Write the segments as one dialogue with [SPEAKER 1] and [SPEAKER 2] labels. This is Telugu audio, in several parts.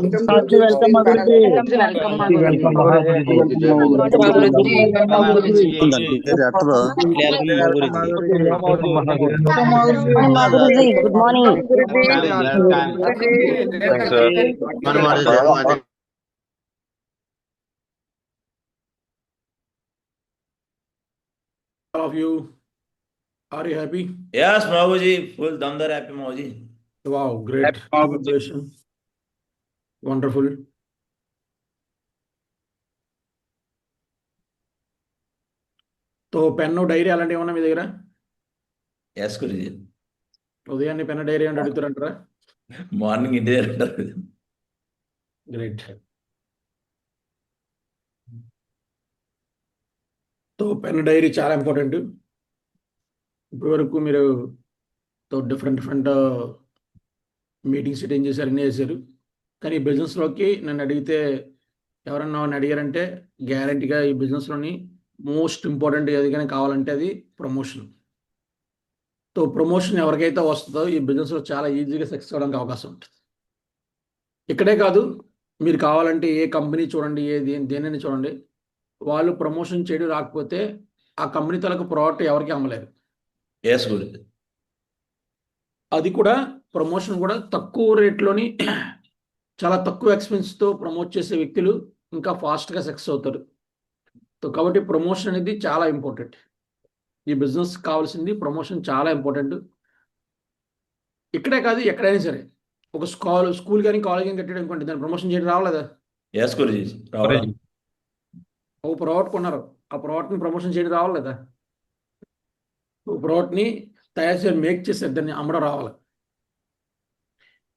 [SPEAKER 1] Hearty welcome, Maguruji.
[SPEAKER 2] Welcome,
[SPEAKER 1] Welcome, Maguruji.
[SPEAKER 2] Maguruji, good morning.
[SPEAKER 3] All of you, are you happy?
[SPEAKER 4] Yes, Maguruji, full damdar happy Maguruji.
[SPEAKER 3] Wow, great. Congratulations. Wonderful. तो పెన్ను డైరీ అలాంటివి ఏమన్నా మీ దగ్గర?
[SPEAKER 4] Yes, Guruji.
[SPEAKER 3] ఉదయాన్నే పెన్ను డైరీ అంటే అడుగుతారంటారా?
[SPEAKER 4] మార్నింగ్ ఇంటి దగ్గర ఉంటారు.
[SPEAKER 3] గ్రేట్. तो పెన్ను డైరీ చాలా ఇంపార్టెంట్. ఇప్పటి వరకు మీరు డిఫరెంట్ మీటింగ్స్ అటెండ్ చేశారు, అన్నీ చేశారు. కానీ ఈ బిజినెస్లోకి నన్ను అడిగితే ఎవరన్నా నన్ను అడిగారంటే గ్యారంటీగా ఈ బిజినెస్లోని మోస్ట్ ఇంపార్టెంట్ ఏదికైనా కావాలంటే అది ప్రమోషన్. తో ప్రమోషన్ ఎవరికైతే వస్తుందో ఈ బిజినెస్లో చాలా ఈజీగా సక్సెస్ అవ్వడానికి అవకాశం ఉంటుంది. ఇక్కడే కాదు, మీరు కావాలంటే ఏ కంపెనీ చూడండి, దేనిని చూడండి, వాళ్ళు ప్రమోషన్ చేయడం రాకపోతే ఆ కంపెనీ తలకు ప్రోడక్ట్ ఎవరికి అమ్మలేరు.
[SPEAKER 4] ఎస్ గురుజీ.
[SPEAKER 3] అది కూడా ప్రమోషన్ కూడా తక్కువ రేట్లోని చాలా తక్కువ ఎక్స్పెన్స్తో ప్రమోట్ చేసే వ్యక్తులు ఇంకా ఫాస్ట్గా సక్సెస్ అవుతారు. కాబట్టి ప్రమోషన్ అనేది చాలా ఇంపార్టెంట్. ఈ బిజినెస్ కావాల్సింది ప్రమోషన్ చాలా ఇంపార్టెంట్. ఇక్కడే కాదు, ఎక్కడైనా సరే. ఒక స్కూల్ కానీ కాలేజ్ కానీ కట్టాడు అనుకోండి, దాన్ని ప్రమోషన్ చేయడం రావాలేదా?
[SPEAKER 4] ఎస్ గురుజీ.
[SPEAKER 3] ఒక ప్రోడక్ట్ కొన్నారు, ఆ ప్రోడక్ట్ని ప్రమోషన్ చేయడం రావాలి లేదా? ఒక ప్రోడక్ట్ని తయారు చేసి మేక్ చేసేది, దాన్ని అమ్మడం రావాలి.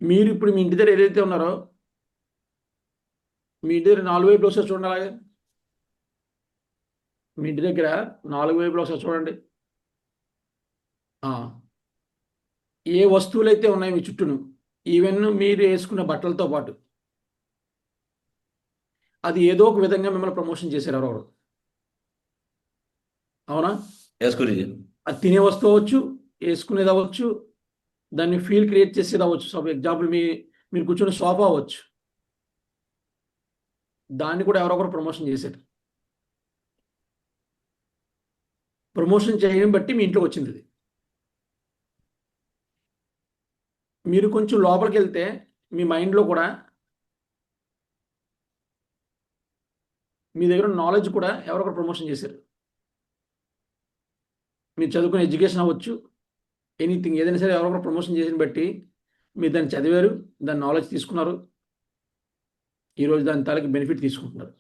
[SPEAKER 3] మీరు ఇప్పుడు మీ ఇంటి దగ్గర ఏదైతే ఉన్నారో, మీ ఇంటి దగ్గర 4 వైపులు ఒకసారి చూడండి. అలాగే మీ ఇంటి దగ్గర 4 వైపులు ఒకసారి చూడండి. ఏ వస్తువులు అయితే ఉన్నాయి మీ చుట్టూను, ఈవెన్ మీరు వేసుకున్న బట్టలతో పాటు, అది ఏదో ఒక విధంగా మిమ్మల్ని ప్రమోషన్ చేశారు ఎవరెవరు. అవునా?
[SPEAKER 4] ఎస్ గురుజీ.
[SPEAKER 3] అది తినే వస్తువు అవ్వచ్చు, వేసుకునేది అవ్వచ్చు, దాన్ని ఫీల్ క్రియేట్ చేసేది అవ్వచ్చు. సో ఎగ్జాంపుల్ మీరు కూర్చున్న సోఫా అవ్వచ్చు, దాన్ని కూడా ఎవరొకరు ప్రమోషన్ చేశారు. ప్రమోషన్ చేయడం బట్టి మీ ఇంట్లోకి వచ్చింది అది. మీరు కొంచెం లోపలికి వెళ్తే మీ మైండ్లో కూడా మీ దగ్గర నాలెడ్జ్ కూడా ఎవరొకరు ప్రమోషన్ చేశారు. మీరు చదువుకునే ఎడ్యుకేషన్ అవ్వచ్చు, ఎనీథింగ్ ఏదైనా సరే ఎవరొకరు ప్రమోషన్ చేసిన బట్టి మీరు దాన్ని చదివారు, దాని నాలెడ్జ్ తీసుకున్నారు, ఈరోజు దాని తాలూకు బెనిఫిట్ తీసుకుంటున్నారు.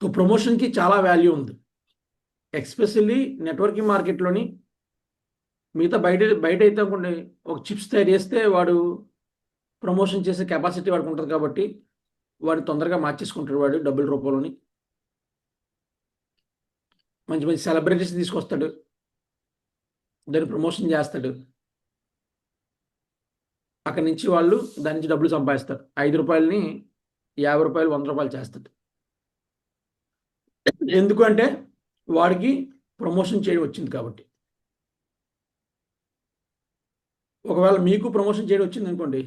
[SPEAKER 3] సో ప్రమోషన్కి చాలా వాల్యూ ఉంది. ఎక్స్పెషల్లీ నెట్వర్కింగ్ మార్కెట్లోని. మిగతా బయట అయితే అనుకోండి, ఒక చిప్స్ తయారు చేస్తే వాడు ప్రమోషన్ చేసే కెపాసిటీ వాడికి ఉంటుంది కాబట్టి వాడు తొందరగా మార్చేసుకుంటాడు. వాడు డబ్బుల రూపంలోని మంచి మంచి సెలబ్రిటీస్ తీసుకొస్తాడు, దాన్ని ప్రమోషన్ చేస్తాడు. అక్కడి నుంచి వాళ్ళు దాని నుంచి డబ్బులు సంపాదిస్తారు. 5 రూపాయలని 50 రూపాయలు, 100 రూపాయలు చేస్తాడు. ఎందుకంటే వాడికి ప్రమోషన్ చేయడం వచ్చింది కాబట్టి. ఒకవేళ మీకు ప్రమోషన్ చేయడం వచ్చింది అనుకోండి,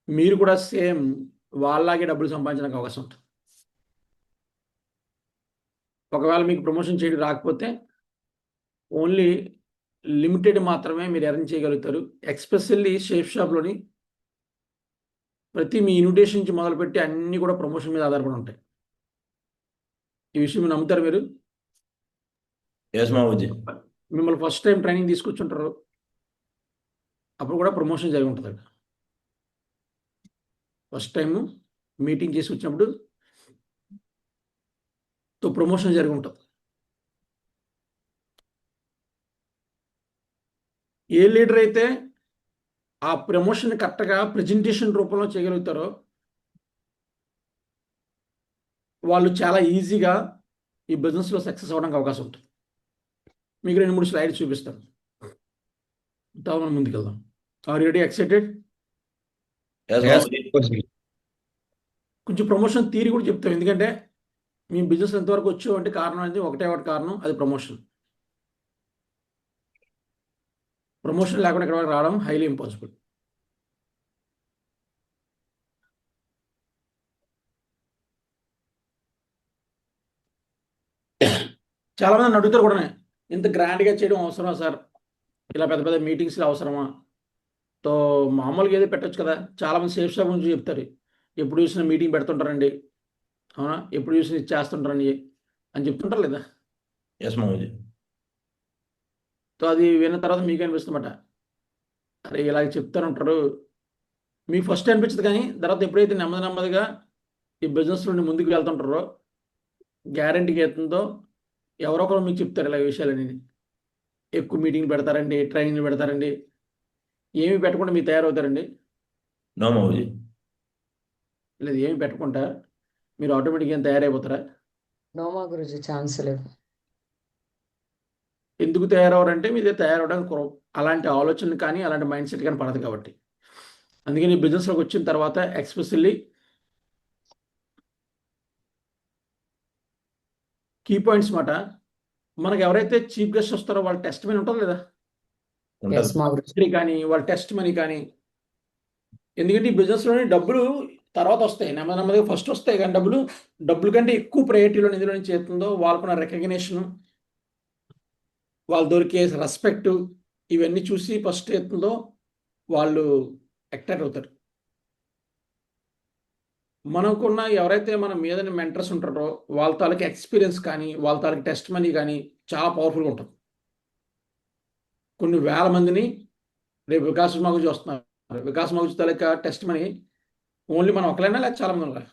[SPEAKER 3] మీరు కూడా సేమ్ వాళ్ళలాగే డబ్బులు సంపాదించడానికి అవకాశం ఉంటుంది. ఒకవేళ మీకు ప్రమోషన్ చేయడం రాకపోతే ఓన్లీ లిమిటెడ్ మాత్రమే మీరు ఎర్న్ చేయగలుగుతారు. ఎక్స్పెషల్లీ షేప్ షాప్లోని ప్రతి మీ ఇన్విటేషన్ నుంచి మొదలుపెట్టి అన్నీ కూడా ప్రమోషన్ మీద ఆధారపడి ఉంటాయి. ఈ విషయం మీరు నమ్ముతారు? మీరు
[SPEAKER 4] ఎస్ మావుజీ.
[SPEAKER 3] మిమ్మల్ని ఫస్ట్ టైం ట్రైనింగ్ తీసుకొచ్చుంటారు, అప్పుడు కూడా ప్రమోషన్ జరిగి ఉంటుంది. ఫస్ట్ టైం మీటింగ్ చేసి వచ్చినప్పుడు ప్రమోషన్ జరిగి ఉంటుంది. ఏ లీడర్ అయితే ఆ ప్రమోషన్ కరెక్ట్గా ప్రజెంటేషన్ రూపంలో చేయగలుగుతారో వాళ్ళు చాలా ఈజీగా ఈ బిజినెస్లో సక్సెస్ అవ్వడానికి అవకాశం ఉంటుంది. మీకు 2-3 స్లైడ్స్ చూపిస్తాను, మనం ముందుకెళ్దాం. Are you ready? ఎక్సైటెడ్? కొంచెం ప్రమోషన్ థియరీ కూడా చెప్తాం, ఎందుకంటే మీ బిజినెస్ ఎంతవరకు వచ్చావు అంటే కారణం అనేది ఒకటే కారణం, అది ప్రమోషన్. ప్రమోషన్ లేకుండా ఇక్కడ రావడం హైలీ ఇంపాసిబుల్. చాలా మంది నన్ను అడుగుతారు కూడా, ఇంత గ్రాండ్గా చేయడం అవసరమా సార్, ఇలా పెద్ద పెద్ద మీటింగ్స్లో అవసరమా, తో మామూలుగా ఏదో పెట్టొచ్చు కదా. చాలా మంది సేఫ్ షాప్ గురించి చెప్తారు, ఎప్పుడు చూసినా మీటింగ్ పెడుతుంటారండి, అవునా, ఎప్పుడు చూసినా ఇది చేస్తుంటారండి అని చెప్తుంటారు లేదా.
[SPEAKER 4] ఎస్ మామూజీ.
[SPEAKER 3] సో అది విన్న తర్వాత మీకు అనిపిస్తుందన్నమాట, అరే ఇలాగ చెప్తారంటారు, మీకు ఫస్ట్ అనిపించదు, కానీ తర్వాత ఎప్పుడైతే నెమ్మది నెమ్మదిగా ఈ బిజినెస్ నుండి ముందుకు వెళ్తుంటారో గ్యారంటీగా అవుతుందో ఎవరో ఒకరు మీకు చెప్తారు ఇలా విషయాలని. ఎక్కువ మీటింగ్ పెడతారండి, ట్రైనింగ్లు పెడతారండి, ఏమి పెట్టకుండా మీరు తయారవుతారండి.
[SPEAKER 4] నో మామూజీ.
[SPEAKER 3] లేదు, ఏమి పెట్టకుండా మీరు ఆటోమేటిక్గా ఏం తయారైపోతారా.
[SPEAKER 5] నోమా గురుజీ ఛాన్స్ లేదు.
[SPEAKER 3] ఎందుకు తయారవరంటే మీదే తయారవడానికి అలాంటి ఆలోచనలు కానీ అలాంటి మైండ్ సెట్ కానీ పడదు కాబట్టి. అందుకని బిజినెస్లోకి వచ్చిన తర్వాత ఎక్స్పెషల్లీ కీ పాయింట్స్ మాట, మనకు ఎవరైతే చీఫ్ గెస్ట్ వస్తారో వాళ్ళ టెస్ట్ మనీ ఉంటుంది లేదా,
[SPEAKER 5] ఎస్ మా గురుజీ.
[SPEAKER 3] హిస్టరీ కానీ వాళ్ళ టెస్ట్ మనీ కానీ. ఎందుకంటే ఈ బిజినెస్లోని డబ్బులు తర్వాత వస్తాయి, నెమ్మది నెమ్మదిగా ఫస్ట్ వస్తాయి, కానీ డబ్బులు కంటే ఎక్కువ ప్రయారిటీలో నిధుల నుంచి చేస్తుందో వాళ్ళకున్న రికగ్నేషను, వాళ్ళు దొరికే రెస్పెక్ట్, ఇవన్నీ చూసి ఫస్ట్ ఎత్తుందో వాళ్ళు అట్రాక్ట్ అవుతారు. మనకున్న ఎవరైతే మన మీద మెంటర్స్ ఉంటారో వాళ్ళ తాలూకు ఎక్స్పీరియన్స్ కానీ వాళ్ళ తాలూకు టెస్ట్ మనీ కానీ చాలా పవర్ఫుల్గా ఉంటుంది. కొన్ని వేల మందిని రేపు వికాస్ మగుజీ వస్తున్నారు, వికాస్ మగుజీ తాలూకా టెస్ట్ మనీ ఓన్లీ మనం ఒకరైనా లేక చాలా మంది ఉన్నారు.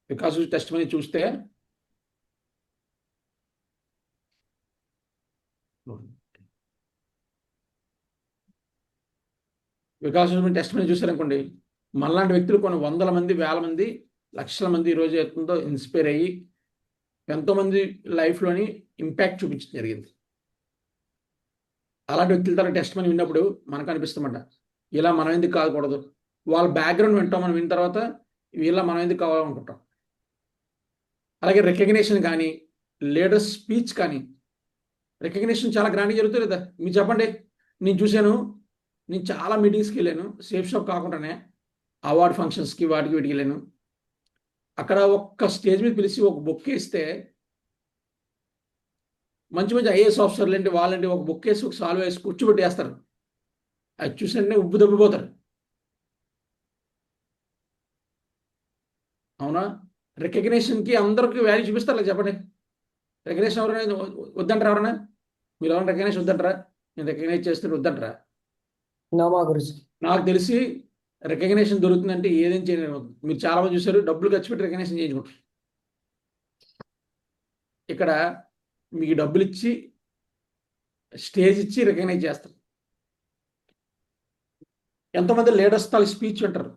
[SPEAKER 3] వికాస్ టెస్ట్ మనీ చూస్తే వికాస్ టెస్ట్ మనీ చూసారనుకోండి, మనలాంటి వ్యక్తులు కొన్ని వందల మంది, వేల మంది, లక్షల మంది ఈరోజు ఎంతో ఇన్స్పైర్ అయ్యి ఎంతోమంది లైఫ్లోని ఇంపాక్ట్ చూపించడం జరిగింది. అలాంటి వ్యక్తుల ద్వారా టెస్ట్ మనీ విన్నప్పుడు మనకు అనిపిస్తుందన్నమాట, ఇలా మనం ఎందుకు కాకూడదు. వాళ్ళ బ్యాక్గ్రౌండ్ వింటాం, మనం విన్న తర్వాత వీళ్ళ మనం ఎందుకు కావాలనుకుంటాం. అలాగే రికగ్నేషన్ కానీ లీడర్ స్పీచ్ కానీ, రికగ్నేషన్ చాలా గ్రాండ్గా జరుగుతుంది లేదా. మీరు చెప్పండి, నేను చూశాను, నేను చాలా మీటింగ్స్కి వెళ్ళాను, సేఫ్ షాప్ కాకుండానే అవార్డ్ ఫంక్షన్స్కి వాటికి వీటికి వెళ్ళాను. అక్కడ ఒక్క స్టేజ్ మీద పిలిచి ఒక బుక్ వేస్తే మంచి మంచి ఐఏఎస్ ఆఫీసర్లు ఏంటి వాళ్ళంటి ఒక బుక్ వేసి ఒక సాల్వ్ వేసి కూర్చోబెట్టి వేస్తారు. అది చూసినట్టే ఉబ్బు దబ్బిపోతారు. అవునా, రికగ్నేషన్కి అందరికీ వాల్యూ చూపిస్తారు లేదా చెప్పండి. రికగ్నేషన్ ఎవరైనా వద్దంటారా, ఎవరైనా మీరు ఎవరైనా రికగ్నేషన్ వద్దంటారా, నేను రికగ్నైజ్ చేస్తే వద్దంటారా.
[SPEAKER 5] నోమా గురుజీ.
[SPEAKER 3] నాకు తెలిసి రికగ్నేషన్ దొరుకుతుందంటే ఏదేం చేయలేదు. మీరు చాలా మంది చూసారు, డబ్బులు ఖర్చు పెట్టి రికగ్నేషన్ చేయించుకుంటారు. ఇక్కడ మీకు డబ్బులు ఇచ్చి స్టేజ్ ఇచ్చి రికగ్నైజ్ చేస్తారు. ఎంతోమంది లీడర్స్ తాలూ స్పీచ్ వింటారు.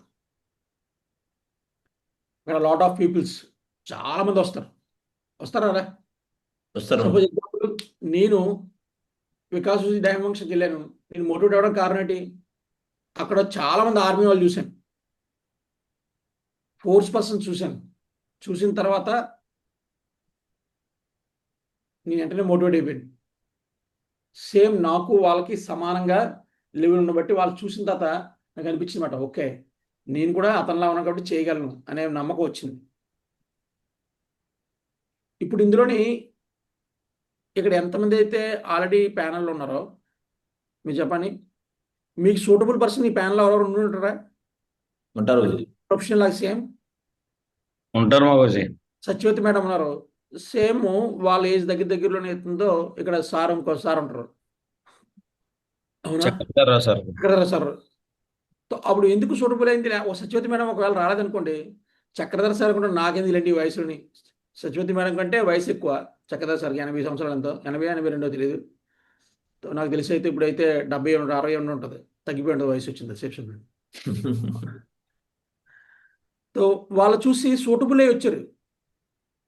[SPEAKER 3] ఇక్కడ లాట్ ఆఫ్ పీపుల్స్ చాలా మంది వస్తారా.
[SPEAKER 4] వస్తారు.
[SPEAKER 3] సపోజ్ ఎగ్జాంపుల్, నేను వికాస్ డైమండ్ ఫంక్షన్కి వెళ్ళాను, నేను మోటివేట్ అవ్వడం కారణం ఏంటి, అక్కడ చాలా మంది ఆర్మీ వాళ్ళు చూశాను, ఫోర్స్ పర్సన్ చూశాను. చూసిన తర్వాత నేను వెంటనే మోటివేట్ అయిపోయాను. సేమ్ నాకు వాళ్ళకి సమానంగా లెవెల్ ఉన్న బట్టి వాళ్ళు చూసిన తర్వాత నాకు అనిపించింది మాట, ఓకే నేను కూడా అతనిలా ఉన్నాను కాబట్టి చేయగలను అనే నమ్మకం వచ్చింది. ఇప్పుడు ఇందులోని ఇక్కడ ఎంతమంది అయితే ఆల్రెడీ ప్యానల్లో ఉన్నారో మీరు చెప్పండి, మీకు సూటబుల్ పర్సన్ ఈ ప్యానల్లో ఎవరెవరు ఉంటారా,
[SPEAKER 4] ఉంటారు.
[SPEAKER 3] ప్రొఫెషనల్ లాగా సేమ్
[SPEAKER 1] ఉంటారు మాగోజీ.
[SPEAKER 3] సత్యవతి మేడం ఉన్నారు, సేమ్ వాళ్ళ ఏజ్ దగ్గరలోనే అవుతుందో ఇక్కడ సార్ ఇంకో సార్ ఉంటారు. అవునా,
[SPEAKER 1] చెప్తారా సార్?
[SPEAKER 3] ఇక్కడ సార్ అప్పుడు ఎందుకు సూటబుల్ అయింది. ఓ సత్యవతి మేడం ఒకవేళ రాలేదనుకోండి, చక్రధర సార్ కూడా నాకేంది ఇలాంటి వయసులోని, సత్యవతి మేడం కంటే వయసు ఎక్కువ, చక్రధర సార్కి 80 సంవత్సరాలు ఎంతో, 80-82 తెలియదు నాకు తెలిసి. అయితే ఇప్పుడైతే 70-60 ఉంటుంది, తగ్గిపోయి ఉంటుంది వయసు వచ్చింది రిసెప్షన్. సో వాళ్ళు చూసి సూటబుల్ అయ్యి వచ్చారు.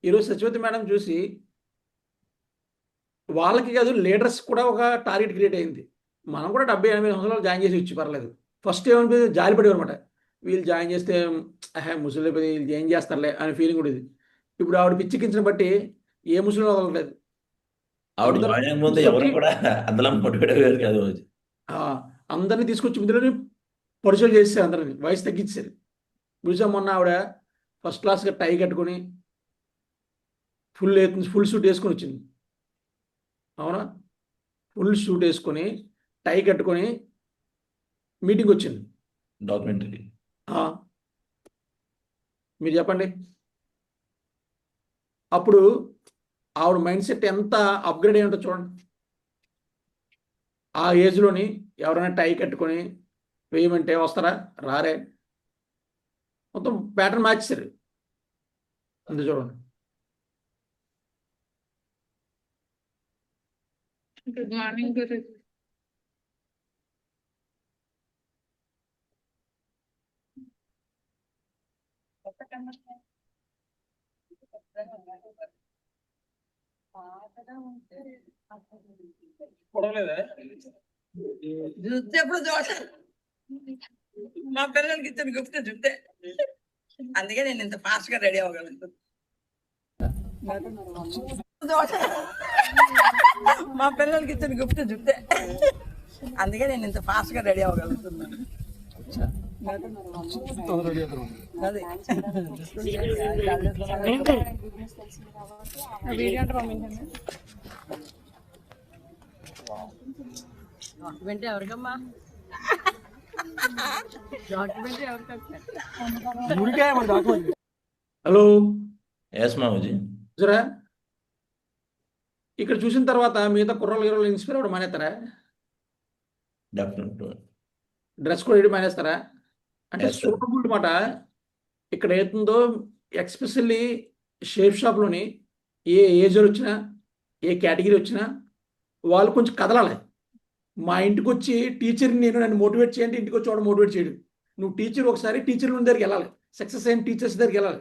[SPEAKER 3] ఈరోజు సత్యవతి మేడం చూసి వాళ్ళకి కాదు లీడర్స్ కూడా ఒక టార్గెట్ క్రియేట్ అయింది. మనం కూడా 70-80 సంవత్సరాలు జాయిన్ చేసి వచ్చి పర్లేదు. ఫస్ట్ ఏమనిపించింది, జాలిపడేవారు అనమాట, వీళ్ళు జాయిన్ చేస్తే ముసలి వీళ్ళు ఏం చేస్తారులే అనే ఫీలింగ్ ఉండేది. ఇప్పుడు ఆవిడ పిచ్చికించిన బట్టి ఏ ముసలి వదలలేదు.
[SPEAKER 4] ఆవిడ జాయిన్ ముందు ఎవరు కూడా అందులో మోటివేట్ అయ్యారు కాదు.
[SPEAKER 3] అందరినీ తీసుకొచ్చి ఇందులోనే పరిచయం చేసేసారు, అందరినీ వయసు తగ్గించారు. చూసాం మొన్న ఆవిడ ఫస్ట్ క్లాస్గా టై కట్టుకొని ఫుల్ సూట్ వేసుకొని వచ్చింది. అవునా? ఫుల్ సూట్ వేసుకొని టై కట్టుకొని మీటింగ్ వచ్చింది.
[SPEAKER 4] డాక్యుమెంటరీ.
[SPEAKER 3] మీరు చెప్పండి. అప్పుడు ఆవిడ మైండ్ సెట్ ఎంత అప్గ్రేడ్ అయి ఉంటుందో చూడండి. ఆ ఏజ్లోని ఎవరైనా టై కట్టుకొని వేయమంటే వస్తారా? రారే. మొత్తం ప్యాటర్న్ మార్చేశారు. అంతే చూడండి.
[SPEAKER 6] గుడ్ మార్నింగ్ గురు.
[SPEAKER 7] చూస్తే ఎప్పుడు చూడ మా పిల్లలకి ఇచ్చిన గిఫ్ట్ చూస్తే అందుకే నేను ఇంత ఫాస్ట్ గా రెడీ అవ్వగలుగుతాను. మా పిల్లలకి ఇచ్చిన గిఫ్ట్ చూస్తే అందుకే నేను ఇంత ఫాస్ట్ గా రెడీ అవ్వగలుగుతున్నాను. అదే డాక్యుమెంట్ ఎవరికమ్మా? డాక్యుమెంట్ ఎవరికి?
[SPEAKER 3] హలో
[SPEAKER 4] ఎస్ మామూజీ.
[SPEAKER 3] చూసారా? ఇక్కడ చూసిన తర్వాత మిగతా కుర్రలు ఇన్స్పైర్ అవ్వడం మానేస్తారా?
[SPEAKER 4] డెఫినెట్.
[SPEAKER 3] డ్రెస్ కూడా వేయడం మానేస్తారా? అంటే
[SPEAKER 4] Yes, sir.
[SPEAKER 3] సూటబుల్ మాట ఇక్కడ ఏతుందో ఎక్స్పెషల్లీ షేప్ షాప్లోని ఏ ఏజ్ వచ్చినా ఏ కేటగిరీ వచ్చినా వాళ్ళు కొంచెం కదలాలి. మా ఇంటికి వచ్చి టీచర్ని నన్ను మోటివేట్ చేయండి, ఇంటికి వచ్చి వాడు మోటివేట్ చేయడు. నువ్వు టీచర్ ఒకసారి టీచర్ దగ్గరికి వెళ్ళాలి, సక్సెస్ అయిన టీచర్స్ దగ్గరికి వెళ్ళాలి.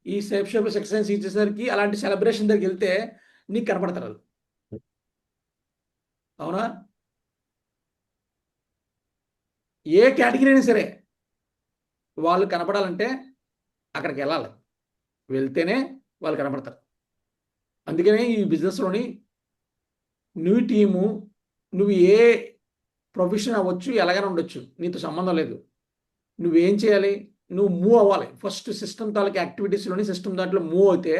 [SPEAKER 3] ఈ షేప్ షాప్లో సక్సెస్ అయిన టీచర్స్ దగ్గరికి అలాంటి సెలబ్రేషన్ దగ్గరికి వెళ్తే నీకు కనపడతారు వాళ్ళు. అవునా? ఏ కేటగిరీ అయినా సరే వాళ్ళు కనపడాలంటే అక్కడికి వెళ్ళాలి, వెళ్తేనే వాళ్ళు కనపడతారు. అందుకనే ఈ బిజినెస్లోని నువ్వు టీము, నువ్వు ఏ ప్రొఫెషన్ అవ్వచ్చు, ఎలాగైనా ఉండొచ్చు, నీతో సంబంధం లేదు. నువ్వేం చేయాలి? నువ్వు మూవ్ అవ్వాలి. ఫస్ట్ సిస్టమ్ తాలూకు యాక్టివిటీస్లోని సిస్టమ్ దాంట్లో మూవ్ అయితే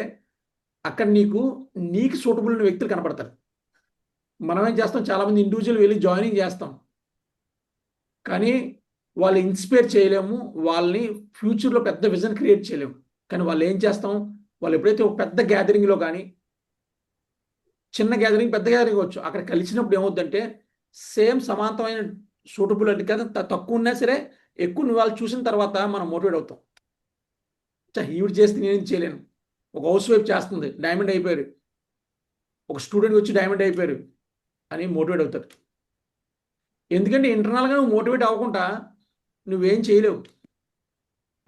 [SPEAKER 3] అక్కడ నీకు సూటబుల్ ఉన్న వ్యక్తులు కనపడతారు. మనం ఏం చేస్తాం, చాలామంది ఇండివిజువల్ వెళ్ళి జాయినింగ్ చేస్తాం, కానీ వాళ్ళు ఇన్స్పైర్ చేయలేము, వాళ్ళని ఫ్యూచర్లో పెద్ద విజన్ క్రియేట్ చేయలేము. కానీ వాళ్ళు ఏం చేస్తాం, వాళ్ళు ఎప్పుడైతే ఒక పెద్ద గ్యాదరింగ్లో కానీ చిన్న గ్యాదరింగ్ పెద్ద గ్యాదరింగ్ వచ్చు, అక్కడ కలిసినప్పుడు ఏమవుతుందంటే సేమ్ సమాంతమైన సూటబుల్ అంటే కదా, తక్కువ ఉన్నా సరే ఎక్కువ వాళ్ళు చూసిన తర్వాత మనం మోటివేట్ అవుతాం. ఈవిడ చేస్తే నేనేం చేయలేను. ఒక హౌస్ వైఫ్ చేస్తుంది, డైమండ్ అయిపోయారు. ఒక స్టూడెంట్ వచ్చి డైమండ్ అయిపోయారు అని మోటివేట్ అవుతారు. ఎందుకంటే ఇంటర్నల్గా నువ్వు మోటివేట్ అవ్వకుండా నువ్వేం చేయలేవు.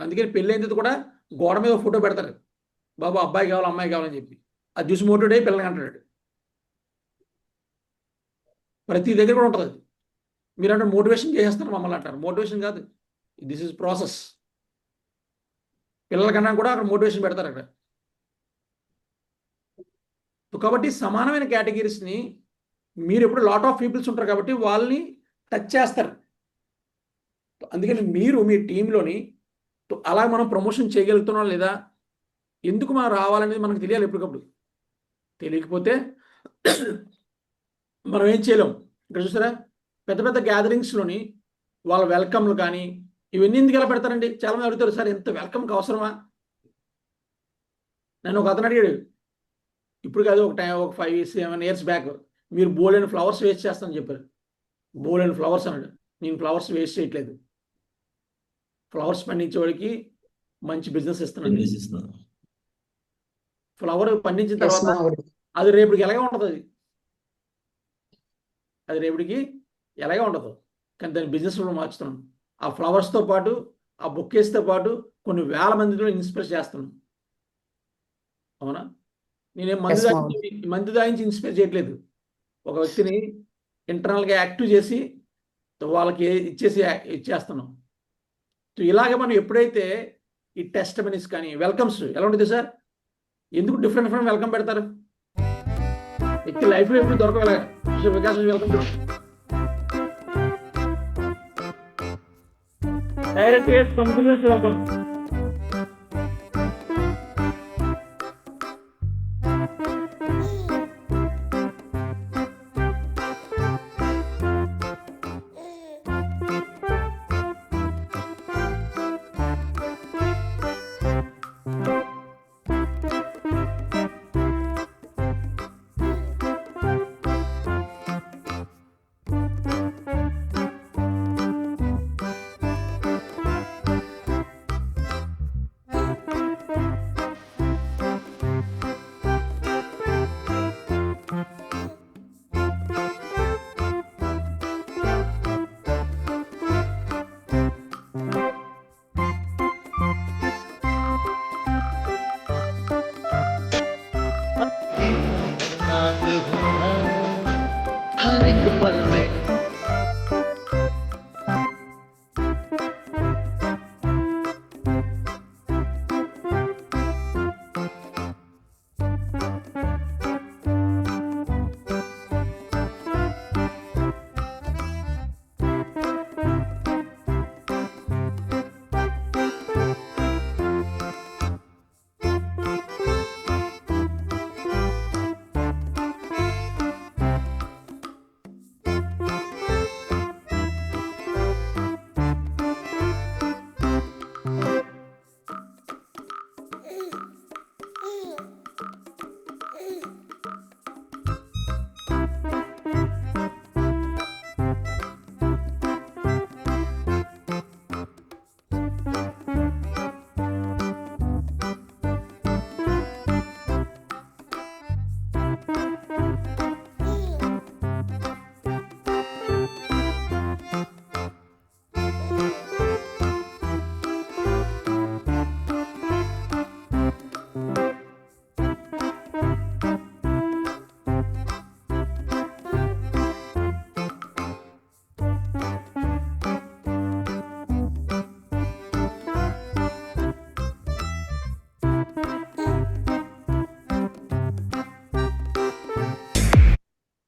[SPEAKER 3] అందుకని పెళ్ళైన తర్వాత కూడా గోడ మీద ఫోటో పెడతారు, బాబు అబ్బాయి కావాలి అమ్మాయి కావాలని చెప్పి. అది చూసి మోటివేట్ అయ్యి పిల్లలకి అంటాడు. ప్రతి దగ్గర కూడా ఉంటుంది అది. మీరు అంటే మోటివేషన్ చేసేస్తారు మమ్మల్ని అంటారు. మోటివేషన్ కాదు, దిస్ ఇస్ ప్రాసెస్. పిల్లలకన్నా కూడా అక్కడ మోటివేషన్ పెడతారు అక్కడ. కాబట్టి సమానమైన కేటగిరీస్ని మీరు ఎప్పుడు లాట్ ఆఫ్ పీపుల్స్ ఉంటారు కాబట్టి వాళ్ళని టచ్ చేస్తారు. అందుకని మీరు మీ టీంలోని అలా మనం ప్రమోషన్ చేయగలుగుతున్నాం లేదా, ఎందుకు మనం రావాలనేది మనకు తెలియాలి ఎప్పటికప్పుడు. తెలియకపోతే మనం ఏం చేయలేం. ఇక్కడ చూసారా, పెద్ద పెద్ద గ్యాదరింగ్స్లోని వాళ్ళ వెల్కమ్లు కానీ ఇవన్నీ ఎందుకు ఎలా పెడతారండి? చాలామంది అడుగుతారు, సార్ ఎంత వెల్కమ్కి అవసరమా? నన్ను ఒక అతను అడిగాడు, ఇప్పుడు కాదు ఒక 5-7 years బ్యాక్, మీరు బోల్డ్ ఫ్లవర్స్ వేస్ట్ చేస్తానని చెప్పారు. బోల్డ్ ఫ్లవర్స్ అన్నాడు. నేను ఫ్లవర్స్ వేస్ట్ చేయట్లేదు, ఫ్లవర్స్ పండించేవాడికి మంచి బిజినెస్ ఇస్తున్నాను. ఫ్లవర్ పండించిన తర్వాత అది రేపటికి ఎలాగే ఉంటుంది, అది రేపటికి ఎలాగే ఉండదు. కానీ దాన్ని బిజినెస్లో మార్చుతున్నాను. ఆ ఫ్లవర్స్తో పాటు ఆ బొకేస్తో పాటు కొన్ని వేల మందిలో ఇన్స్పైర్ చేస్తున్నాను. అవునా? నేనేం మందు దాయించి ఇన్స్పైర్ చేయట్లేదు. ఒక వ్యక్తిని ఇంటర్నల్గా యాక్టివ్ చేసి వాళ్ళకి ఇచ్చేస్తున్నాం. ఇలాగే మనం ఎప్పుడైతే ఈ టెస్ట్ మనిస్ కానీ వెల్కమ్స్ ఎలా ఉంటుంది సార్, ఎందుకు డిఫరెంట్ వెల్కమ్ పెడతారు? వ్యక్తి లైఫ్లో ఎప్పుడు దొరకగల Vikas welcome direct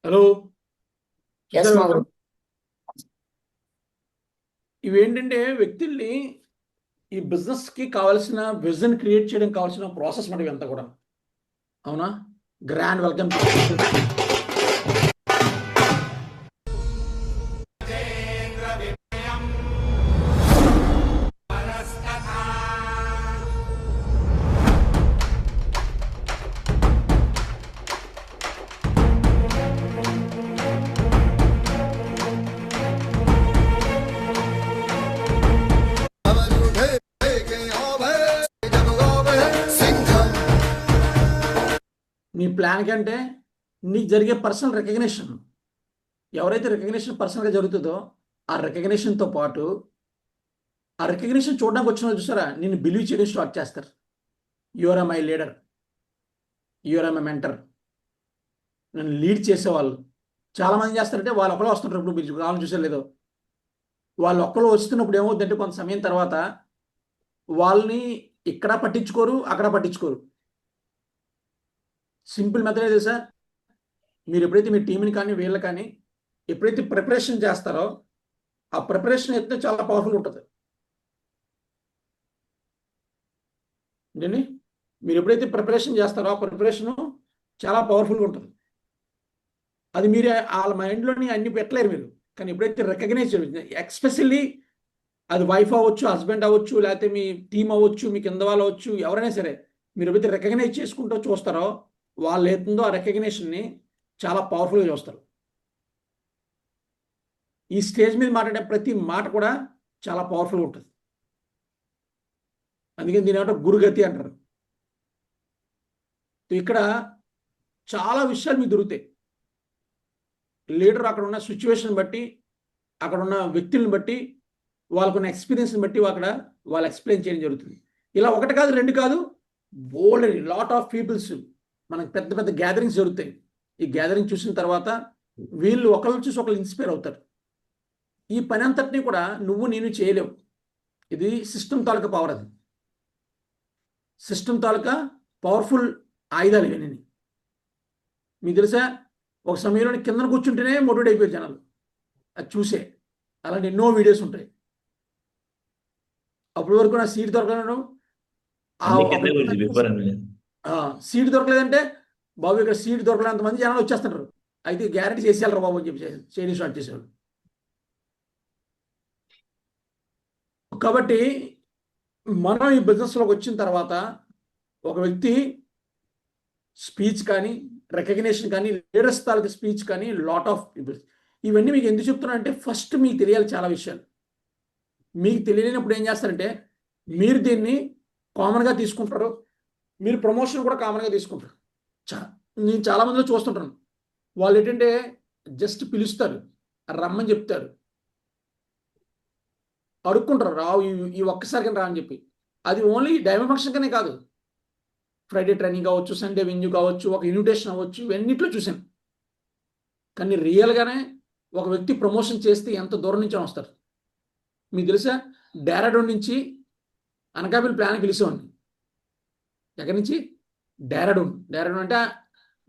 [SPEAKER 3] hello
[SPEAKER 5] yes మా గురుజీ.
[SPEAKER 3] ఇవేంటంటే వ్యక్తుల్ని ఈ బిజినెస్ కి కావాల్సిన విజన్ క్రియేట్ చేయడం కావాల్సిన ప్రాసెస్ మాట ఇవంతా కూడా. అవునా? Grand welcome. నీ ప్లాన్ కంటే నీకు జరిగే పర్సనల్ రికగ్నిషన్, ఎవరైతే రికగ్నిషన్ పర్సనల్గా జరుగుతుందో ఆ రికగ్నిషన్తో పాటు ఆ రికగ్నిషన్ చూడడానికి వచ్చిన వాళ్ళు చూసారా, నేను బిలీవ్ చేయడం స్టార్ట్ చేస్తారు. Your my leader, your my mentor, నన్ను లీడ్ చేసేవాళ్ళు. చాలామంది చేస్తారంటే వాళ్ళు ఒకళ్ళు వస్తుంటారు. ఇప్పుడు మీరు కావాలని చూసే లేదో, వాళ్ళు ఒక్కరు వస్తున్నప్పుడు ఏమవుతుందంటే కొంత సమయం తర్వాత వాళ్ళని ఇక్కడ పట్టించుకోరు, అక్కడ పట్టించుకోరు. సింపుల్ మెథడ్ తెలుసా? మీరు ఎప్పుడైతే మీ టీంని కానీ వీళ్ళని కానీ ఎప్పుడైతే ప్రిపరేషన్ చేస్తారో ఆ ప్రిపరేషన్ అయితే చాలా పవర్ఫుల్ ఉంటుంది. ఏంటండి, మీరు ఎప్పుడైతే ప్రిపరేషన్ చేస్తారో ఆ ప్రిపరేషను చాలా పవర్ఫుల్గా ఉంటుంది. అది మీరు వాళ్ళ మైండ్లోని అన్ని పెట్టలేరు మీరు. కానీ ఎప్పుడైతే రికగ్నైజ్ ఎక్స్పెషల్లీ అది వైఫ్ అవ్వచ్చు, హస్బెండ్ అవ్వచ్చు, లేకపోతే మీ టీం అవ్వచ్చు, మీ కింద వాళ్ళు అవ్వచ్చు, ఎవరైనా సరే మీరు ఎప్పుడైతే రికగ్నైజ్ చేసుకుంటూ చూస్తారో వాళ్ళు ఏతుందో ఆ రికగ్నేషన్ని చాలా పవర్ఫుల్గా చూస్తారు. ఈ స్టేజ్ మీద మాట్లాడే ప్రతి మాట కూడా చాలా పవర్ఫుల్గా ఉంటుంది. అందుకని దీని ఏమంటారు, గురుగతి అంటారు. ఇక్కడ చాలా విషయాలు మీకు దొరుకుతాయి. లీడర్ అక్కడ ఉన్న సిచ్యువేషన్ బట్టి, అక్కడ ఉన్న వ్యక్తులను బట్టి, వాళ్ళకున్న ఎక్స్పీరియన్స్ని బట్టి అక్కడ వాళ్ళు ఎక్స్ప్లెయిన్ చేయడం జరుగుతుంది. ఇలా ఒకటి కాదు, రెండు కాదు, బోల్డ్ లాట్ ఆఫ్ పీపుల్స్ మనకు పెద్ద పెద్ద గ్యాదరింగ్స్ జరుగుతాయి. ఈ గ్యాదరింగ్ చూసిన తర్వాత వీళ్ళు ఒకళ్ళు చూసి ఒకళ్ళు ఇన్స్పైర్ అవుతారు. ఈ పని అంతటినీ కూడా నువ్వు నేను చేయలేవు. ఇది సిస్టమ్ తాలూకా పవర్. అది సిస్టమ్ తాలూకా పవర్ఫుల్ ఆయుధాలు ఇవన్నీ. మీకు తెలుసా, ఒక సమయంలో కింద కూర్చుంటేనే మోటివేట్ అయిపోయారు జనాలు అది చూసే. అలాంటి ఎన్నో వీడియోస్ ఉంటాయి. అప్పటి వరకు నా సీట్ దొరకడం, సీట్ దొరకలేదంటే బాబు ఇక్కడ సీట్ దొరకలేంత మంది జనాలు వచ్చేస్తుంటారు. అయితే గ్యారెంటీ చేసేయాలరా బాబు అని చెప్పి చేయడం స్టార్ట్ చేసేవాళ్ళు. కాబట్టి మనం ఈ బిజినెస్లోకి వచ్చిన తర్వాత ఒక వ్యక్తి స్పీచ్ కానీ, రికగ్నేషన్ కానీ, లీడర్స్ తాలూకు స్పీచ్ కానీ, లాట్ ఆఫ్ పీపుల్స్, ఇవన్నీ మీకు ఎందుకు చెప్తున్నా అంటే ఫస్ట్ మీకు తెలియాలి చాలా విషయాలు. మీకు తెలియనప్పుడు ఏం చేస్తారంటే మీరు దీన్ని కామన్గా తీసుకుంటారు. మీరు ప్రమోషన్ కూడా కామన్గా తీసుకుంటారు. నేను చాలామందిలో చూస్తుంటాను. వాళ్ళు ఏంటంటే జస్ట్ పిలుస్తారు, రమ్మని చెప్తారు, అడుక్కుంటారు, రావు ఈ ఒక్కసారిగా రా అని చెప్పి. అది ఓన్లీ డైమండ్ ఫంక్షన్ కనే కాదు, ఫ్రైడే ట్రైనింగ్ కావచ్చు, సండే వెన్యూ కావచ్చు, ఒక ఇన్విటేషన్ అవ్వచ్చు, ఇవన్నిట్లో చూశాను. కానీ రియల్గానే ఒక వ్యక్తి ప్రమోషన్ చేస్తే ఎంత దూరం నుంచి వస్తారు. మీకు తెలుసా, డెహ్రాడూన్ నుంచి అనకాపల్లి ప్లాన్ పిలిచేవాడిని. ఎక్కడి నుంచి? డెహ్రాడూన్ అంటే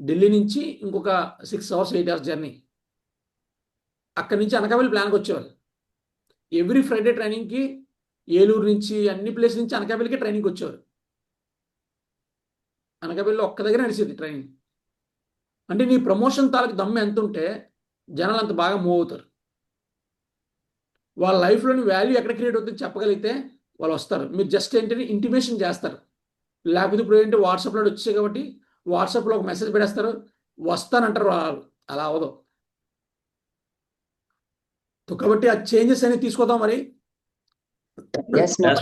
[SPEAKER 3] ఢిల్లీ నుంచి ఇంకొక 6 hours 8 hours జర్నీ. అక్కడి నుంచి అనకాపల్లి ప్లాన్కి వచ్చేవారు. ఎవ్రీ ఫ్రైడే ట్రైనింగ్కి ఏలూరు నుంచి అన్ని ప్లేస్ నుంచి అనకాపల్లికి ట్రైనింగ్కి వచ్చేవారు. అనకాపల్లిలో ఒక్క దగ్గర నడిచేది ట్రైనింగ్. అంటే నీ ప్రమోషన్ తాలూకు దమ్ము ఎంత ఉంటే జనాలు అంత బాగా మూవ్ అవుతారు. వాళ్ళ లైఫ్లోని వాల్యూ ఎక్కడ క్రియేట్ అవుతుందో చెప్పగలిగితే వాళ్ళు వస్తారు. మీరు జస్ట్ ఏంటంటే ఇంటిమేషన్ చేస్తారు. లేకపోతే ఇప్పుడు ఏంటంటే వాట్సాప్లో వచ్చాయి కాబట్టి వాట్సాప్లో ఒక మెసేజ్ పెడేస్తారు, వస్తానంటారు. వాళ్ళు అలా అవ్వదు. కాబట్టి ఆ చేంజెస్ అనేది తీసుకోదాం. మరి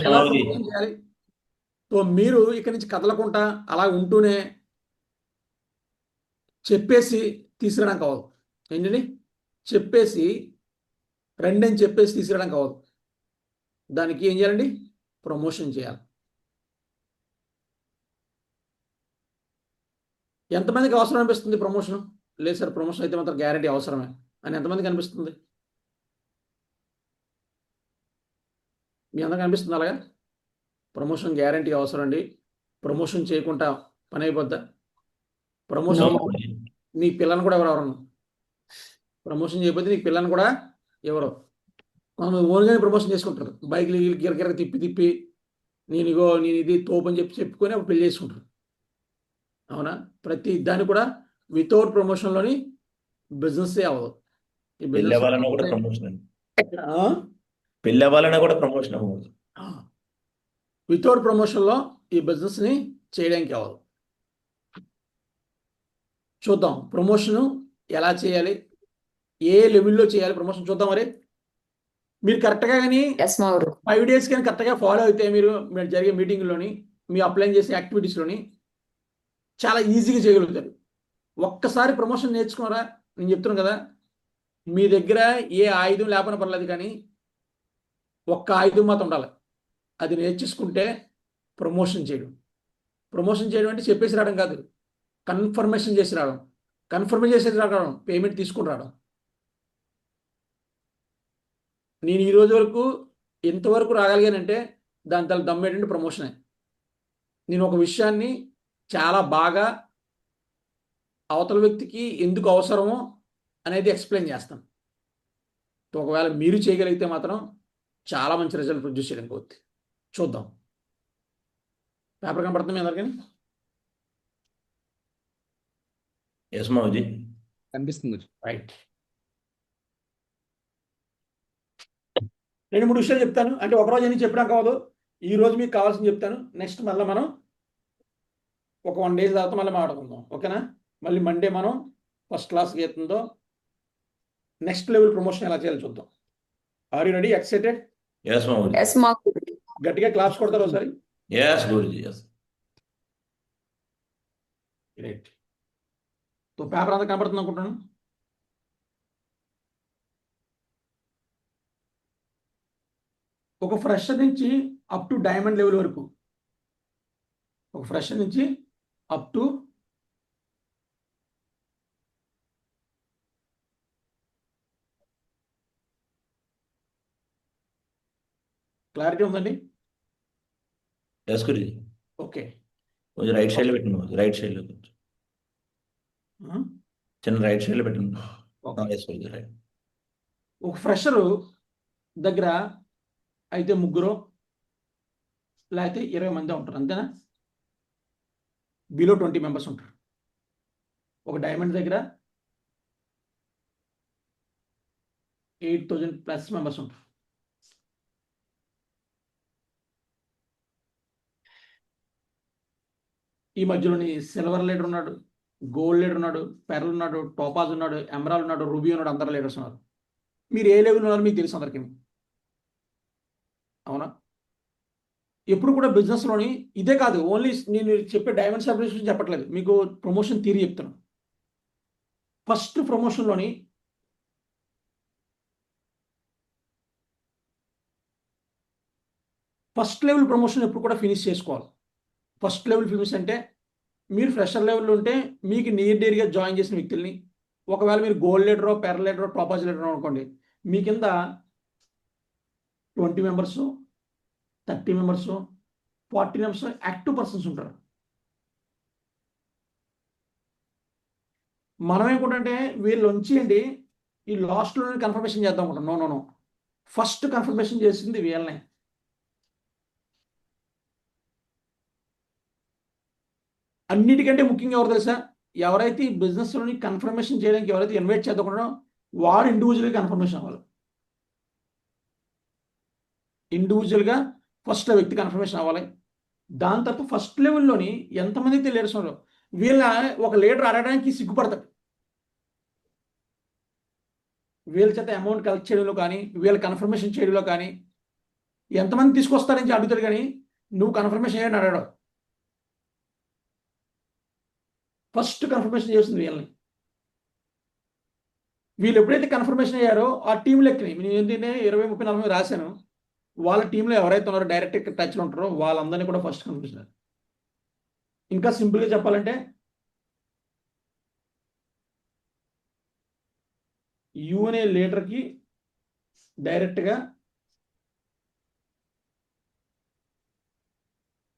[SPEAKER 3] ఎలా చేయాలి? సో మీరు ఇక్కడి నుంచి కదలకుండా అలా ఉంటూనే చెప్పేసి తీసుకురావడానికి అవ్వదు. ఏంటండి, చెప్పేసి రెండని చెప్పేసి తీసుకురావడానికి అవ్వదు. దానికి ఏం చేయాలండి? ప్రమోషన్ చేయాలి. ఎంతమందికి అవసరం అనిపిస్తుంది ప్రమోషన్? లేదు సార్, ప్రమోషన్ అయితే మాత్రం గ్యారెంటీ అవసరమే అని ఎంతమందికి అనిపిస్తుంది? మీ అందరికి అనిపిస్తుంది అలాగా? ప్రమోషన్ గ్యారెంటీ అవసరం అండి, ప్రమోషన్ చేయకుండా పని అయిపోద్దా? ప్రమోషన్ మీ పిల్లలు కూడా ఎవరెవరన్నా ప్రమోషన్ చేయకపోతే నీకు పిల్లని కూడా ఎవరు కొంతమంది ఓన్గానే ప్రమోషన్ చేసుకుంటారు. బైక్లు గిరగిర తిప్పి నేను ఇది తోపు అని చెప్పుకొని అప్పుడు పెళ్లి చేసుకుంటారు. అవునా? ప్రతి దాన్ని కూడా వితౌట్ ప్రమోషన్లోని బిజినెస్ అవ్వదు. ఈ
[SPEAKER 4] పెళ్ళి అవ్వాలన్నా కూడా ప్రమోషన్ పెళ్ళి అవ్వాలన్నా కూడా ప్రమోషన్ అవ్వదు.
[SPEAKER 3] వితౌట్ ప్రమోషన్లో ఈ బిజినెస్ని చేయడానికి అవ్వదు. చూద్దాం ప్రమోషను ఎలా చేయాలి, ఏ లెవెల్లో చేయాలి ప్రమోషన్ చూద్దాం. మరి మీరు కరెక్ట్గా కానీ
[SPEAKER 5] ఎస్ మా గురు
[SPEAKER 3] 5 days కానీ కరెక్ట్గా ఫాలో అయితే మీరు జరిగే మీటింగ్లోని మీ అప్లై చేసే యాక్టివిటీస్లోని చాలా ఈజీగా చేయగలుగుతారు. ఒక్కసారి ప్రమోషన్ నేర్చుకున్నారా, నేను చెప్తున్నాను కదా, మీ దగ్గర ఏ ఆయుధం లేకపోయినా పర్లేదు కానీ ఒక్క ఆయుధం మాత్రం ఉండాలి. అది నేర్చేసుకుంటే ప్రమోషన్ చేయడం అంటే చెప్పేసి రావడం కాదు, కన్ఫర్మేషన్ చేసి రావడం. పేమెంట్ తీసుకుని రావడం. నేను ఈ రోజు వరకు ఎంతవరకు రాగలిగానంటే దాని తల దమ్ము ఏంటంటే ప్రమోషనే. నేను ఒక విషయాన్ని చాలా బాగా అవతల వ్యక్తికి ఎందుకు అవసరమో అనేది ఎక్స్ప్లెయిన్ చేస్తాను. ఒకవేళ మీరు చేయగలిగితే మాత్రం చాలా మంచి రిజల్ట్ ప్రొడ్యూస్ చేయడానికి అవుతుంది. చూద్దాం. పేపర్ కనపడుతుంది మీ అందరికీ?
[SPEAKER 4] ఎస్ మావుజీ.
[SPEAKER 8] కనిపిస్తుంది.
[SPEAKER 3] రైట్. 2-3 విషయాలు చెప్తాను. అంటే ఒకరోజు అన్ని చెప్పడం కావదు, ఈ రోజు మీకు కావాల్సింది చెప్తాను. నెక్స్ట్ మళ్ళీ మనం ఒక 1 days తర్వాత మళ్ళీ మాట్లాడుకుందాం. ఓకేనా? మళ్ళీ మండే మనం ఫస్ట్ క్లాస్కి అవుతుందో నెక్స్ట్ లెవెల్ ప్రమోషన్ ఎలా చేయాలో చూద్దాం. Are you ready? Excited?
[SPEAKER 4] Yes మావుజీ.
[SPEAKER 5] ఎస్ మా గురు
[SPEAKER 3] గట్టిగా క్లాప్స్ కొడతారు ఒకసారి.
[SPEAKER 4] ఎస్ గురుజీ. ఎస్.
[SPEAKER 3] గ్రేట్. సో పేపర్ అంతా కనపడుతుంది అనుకుంటాను. ఒక ఫ్రెషర్ నుంచి అప్ టు డైమండ్ లెవెల్ వరకు, ఒక ఫ్రెషర్ నుంచి అప్ టు క్లారిటీ ఉందండి?
[SPEAKER 4] ఎస్ గురుజీ.
[SPEAKER 3] ఓకే.
[SPEAKER 4] కొంచెం రైట్ సైడ్లో పెట్టండి. రైట్ సైడ్లో కొంచెం చిన్న రైట్ సైడ్లో పెట్టండి. ఎస్ గురుజీ. రైట్.
[SPEAKER 3] ఒక ఫ్రెషరు దగ్గర అయితే 3 లేకపోతే 20 మంది ఉంటారు, అంతేనా? బిలో 20 members ఉంటారు. ఒక డైమండ్ దగ్గర 8,000+ members ఉంటారు. ఈ మధ్యలోని సిల్వర్ లీడర్ ఉన్నాడు, గోల్డ్ లీడర్ ఉన్నాడు, పెరల్ ఉన్నాడు, టోపాజ్ ఉన్నాడు, ఎమరాల్డ్ ఉన్నాడు, రూబీ ఉన్నాడు, అందరు లీడర్స్ ఉన్నారు. మీరు ఏ లెవెల్ ఉన్నారో మీకు తెలుసు అందరికీ. అవునా? ఎప్పుడు కూడా బిజినెస్లోని ఇదే కాదు, ఓన్లీ నేను చెప్పే డైమండ్ సెలబ్రేషన్ చెప్పట్లేదు, మీకు ప్రమోషన్ థియరీ చెప్తాను. ఫస్ట్ ప్రమోషన్లోని ఫస్ట్ లెవెల్ ప్రమోషన్ ఎప్పుడు కూడా ఫినిష్ చేసుకోవాలి. ఫస్ట్ లెవెల్ ఫినిష్ అంటే మీరు ఫ్రెషర్ లెవెల్లో ఉంటే మీకు నియర్ డేర్గా జాయిన్ చేసిన వ్యక్తుల్ని, ఒకవేళ మీరు గోల్డ్ లీడరో, పెరల్ లీడరో, టోపాజ్ లీడరో అనుకోండి, మీ కింద 20 members, 30 members, 40 members active persons ఉంటారు. మనం ఏమిటంటే వీళ్ళు ఉంచేయండి, ఈ లాస్ట్లోనే కన్ఫర్మేషన్ చేద్దాం అనుకుంటాం. నో, ఫస్ట్ కన్ఫర్మేషన్ చేసింది వీళ్ళనే. అన్నిటికంటే ముఖ్యంగా ఎవరు తెలుసా? ఎవరైతే ఈ బిజినెస్లోని కన్ఫర్మేషన్ చేయడానికి ఎవరైతే ఇన్వైట్ చేద్దాం వాడు ఇండివిజువల్గా కన్ఫర్మేషన్ అవ్వాలి. ఇండివిజువల్గా ఫస్ట్ వ్యక్తి కన్ఫర్మేషన్ అవ్వాలి. దాని తర్వాత ఫస్ట్ లెవెల్లోని ఎంతమంది అయితే లీడర్స్ ఉన్నారో వీళ్ళ ఒక లీడర్ అడగడానికి సిగ్గుపడతాడు. వీళ్ళ చేత అమౌంట్ కలెక్ట్ చేయడంలో కానీ, వీళ్ళ కన్ఫర్మేషన్ చేయడంలో కానీ ఎంతమంది తీసుకొస్తారని అడుగుతాడు, కానీ నువ్వు కన్ఫర్మేషన్ చేయని అడగడం. ఫస్ట్ కన్ఫర్మేషన్ చేస్తుంది వీళ్ళని. వీళ్ళు ఎప్పుడైతే కన్ఫర్మేషన్ అయ్యారో ఆ టీంలో ఎక్కినాయి. నేను ఏంటంటే 20, 30, 40 రాశాను. వాళ్ళ టీంలో ఎవరైతే ఉన్నారో డైరెక్ట్ టచ్లో ఉంటారో వాళ్ళందరినీ కూడా ఫస్ట్ కన్ఫర్మేషన్. ఇంకా సింపుల్గా చెప్పాలంటే యూ అనే లీడర్కి డైరెక్ట్గా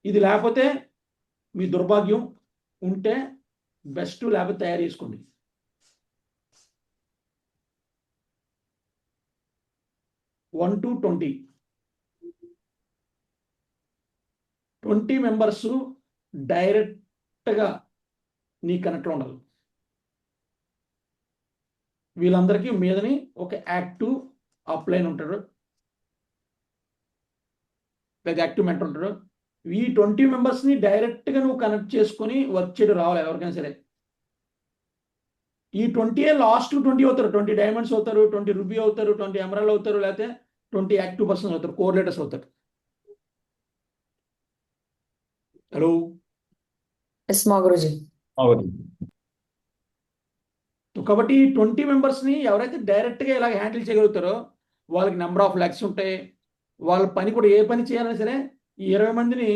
[SPEAKER 3] ఇది లేకపోతే మీ దుర్భాగ్యం, ఉంటే బెస్ట్ లేకపోతే తయారు చేసుకోండి. 1 to 20. 20 మెంబర్స్ డైరెక్ట్గా నీ కనెక్ట్లో ఉండాలి. వీళ్ళందరికీ మీదని ఒక యాక్టివ్ అప్లైన్ ఉంటాడు, లేదా యాక్టివ్ మెంటర్ ఉంటాడు. ఈ 20 మెంబర్స్ని డైరెక్ట్గా నువ్వు కనెక్ట్ చేసుకొని వర్క్ చేయడం రావాలి ఎవరికైనా సరే. ఈ 20 లాస్ట్ 20 అవుతారు, 20 డైమండ్స్ అవుతారు, 20 రూబీ అవుతారు, 20 ఎమరాల్డ్ అవుతారు, లేకపోతే 20 యాక్టివ్ పర్సన్స్ అవుతారు, కోఆర్డినేటర్స్ అవుతారు. హలో,
[SPEAKER 5] ఎస్ మా గురుజీ.
[SPEAKER 3] కాబట్టి 20 మెంబర్స్ని ఎవరైతే డైరెక్ట్గా ఇలా హ్యాండిల్ చేయగలుగుతారో వాళ్ళకి నెంబర్ ఆఫ్ ల్యాక్స్ ఉంటాయి. వాళ్ళ పని కూడా ఏ పని చేయాలన్నా సరే ఈ 20 మందిని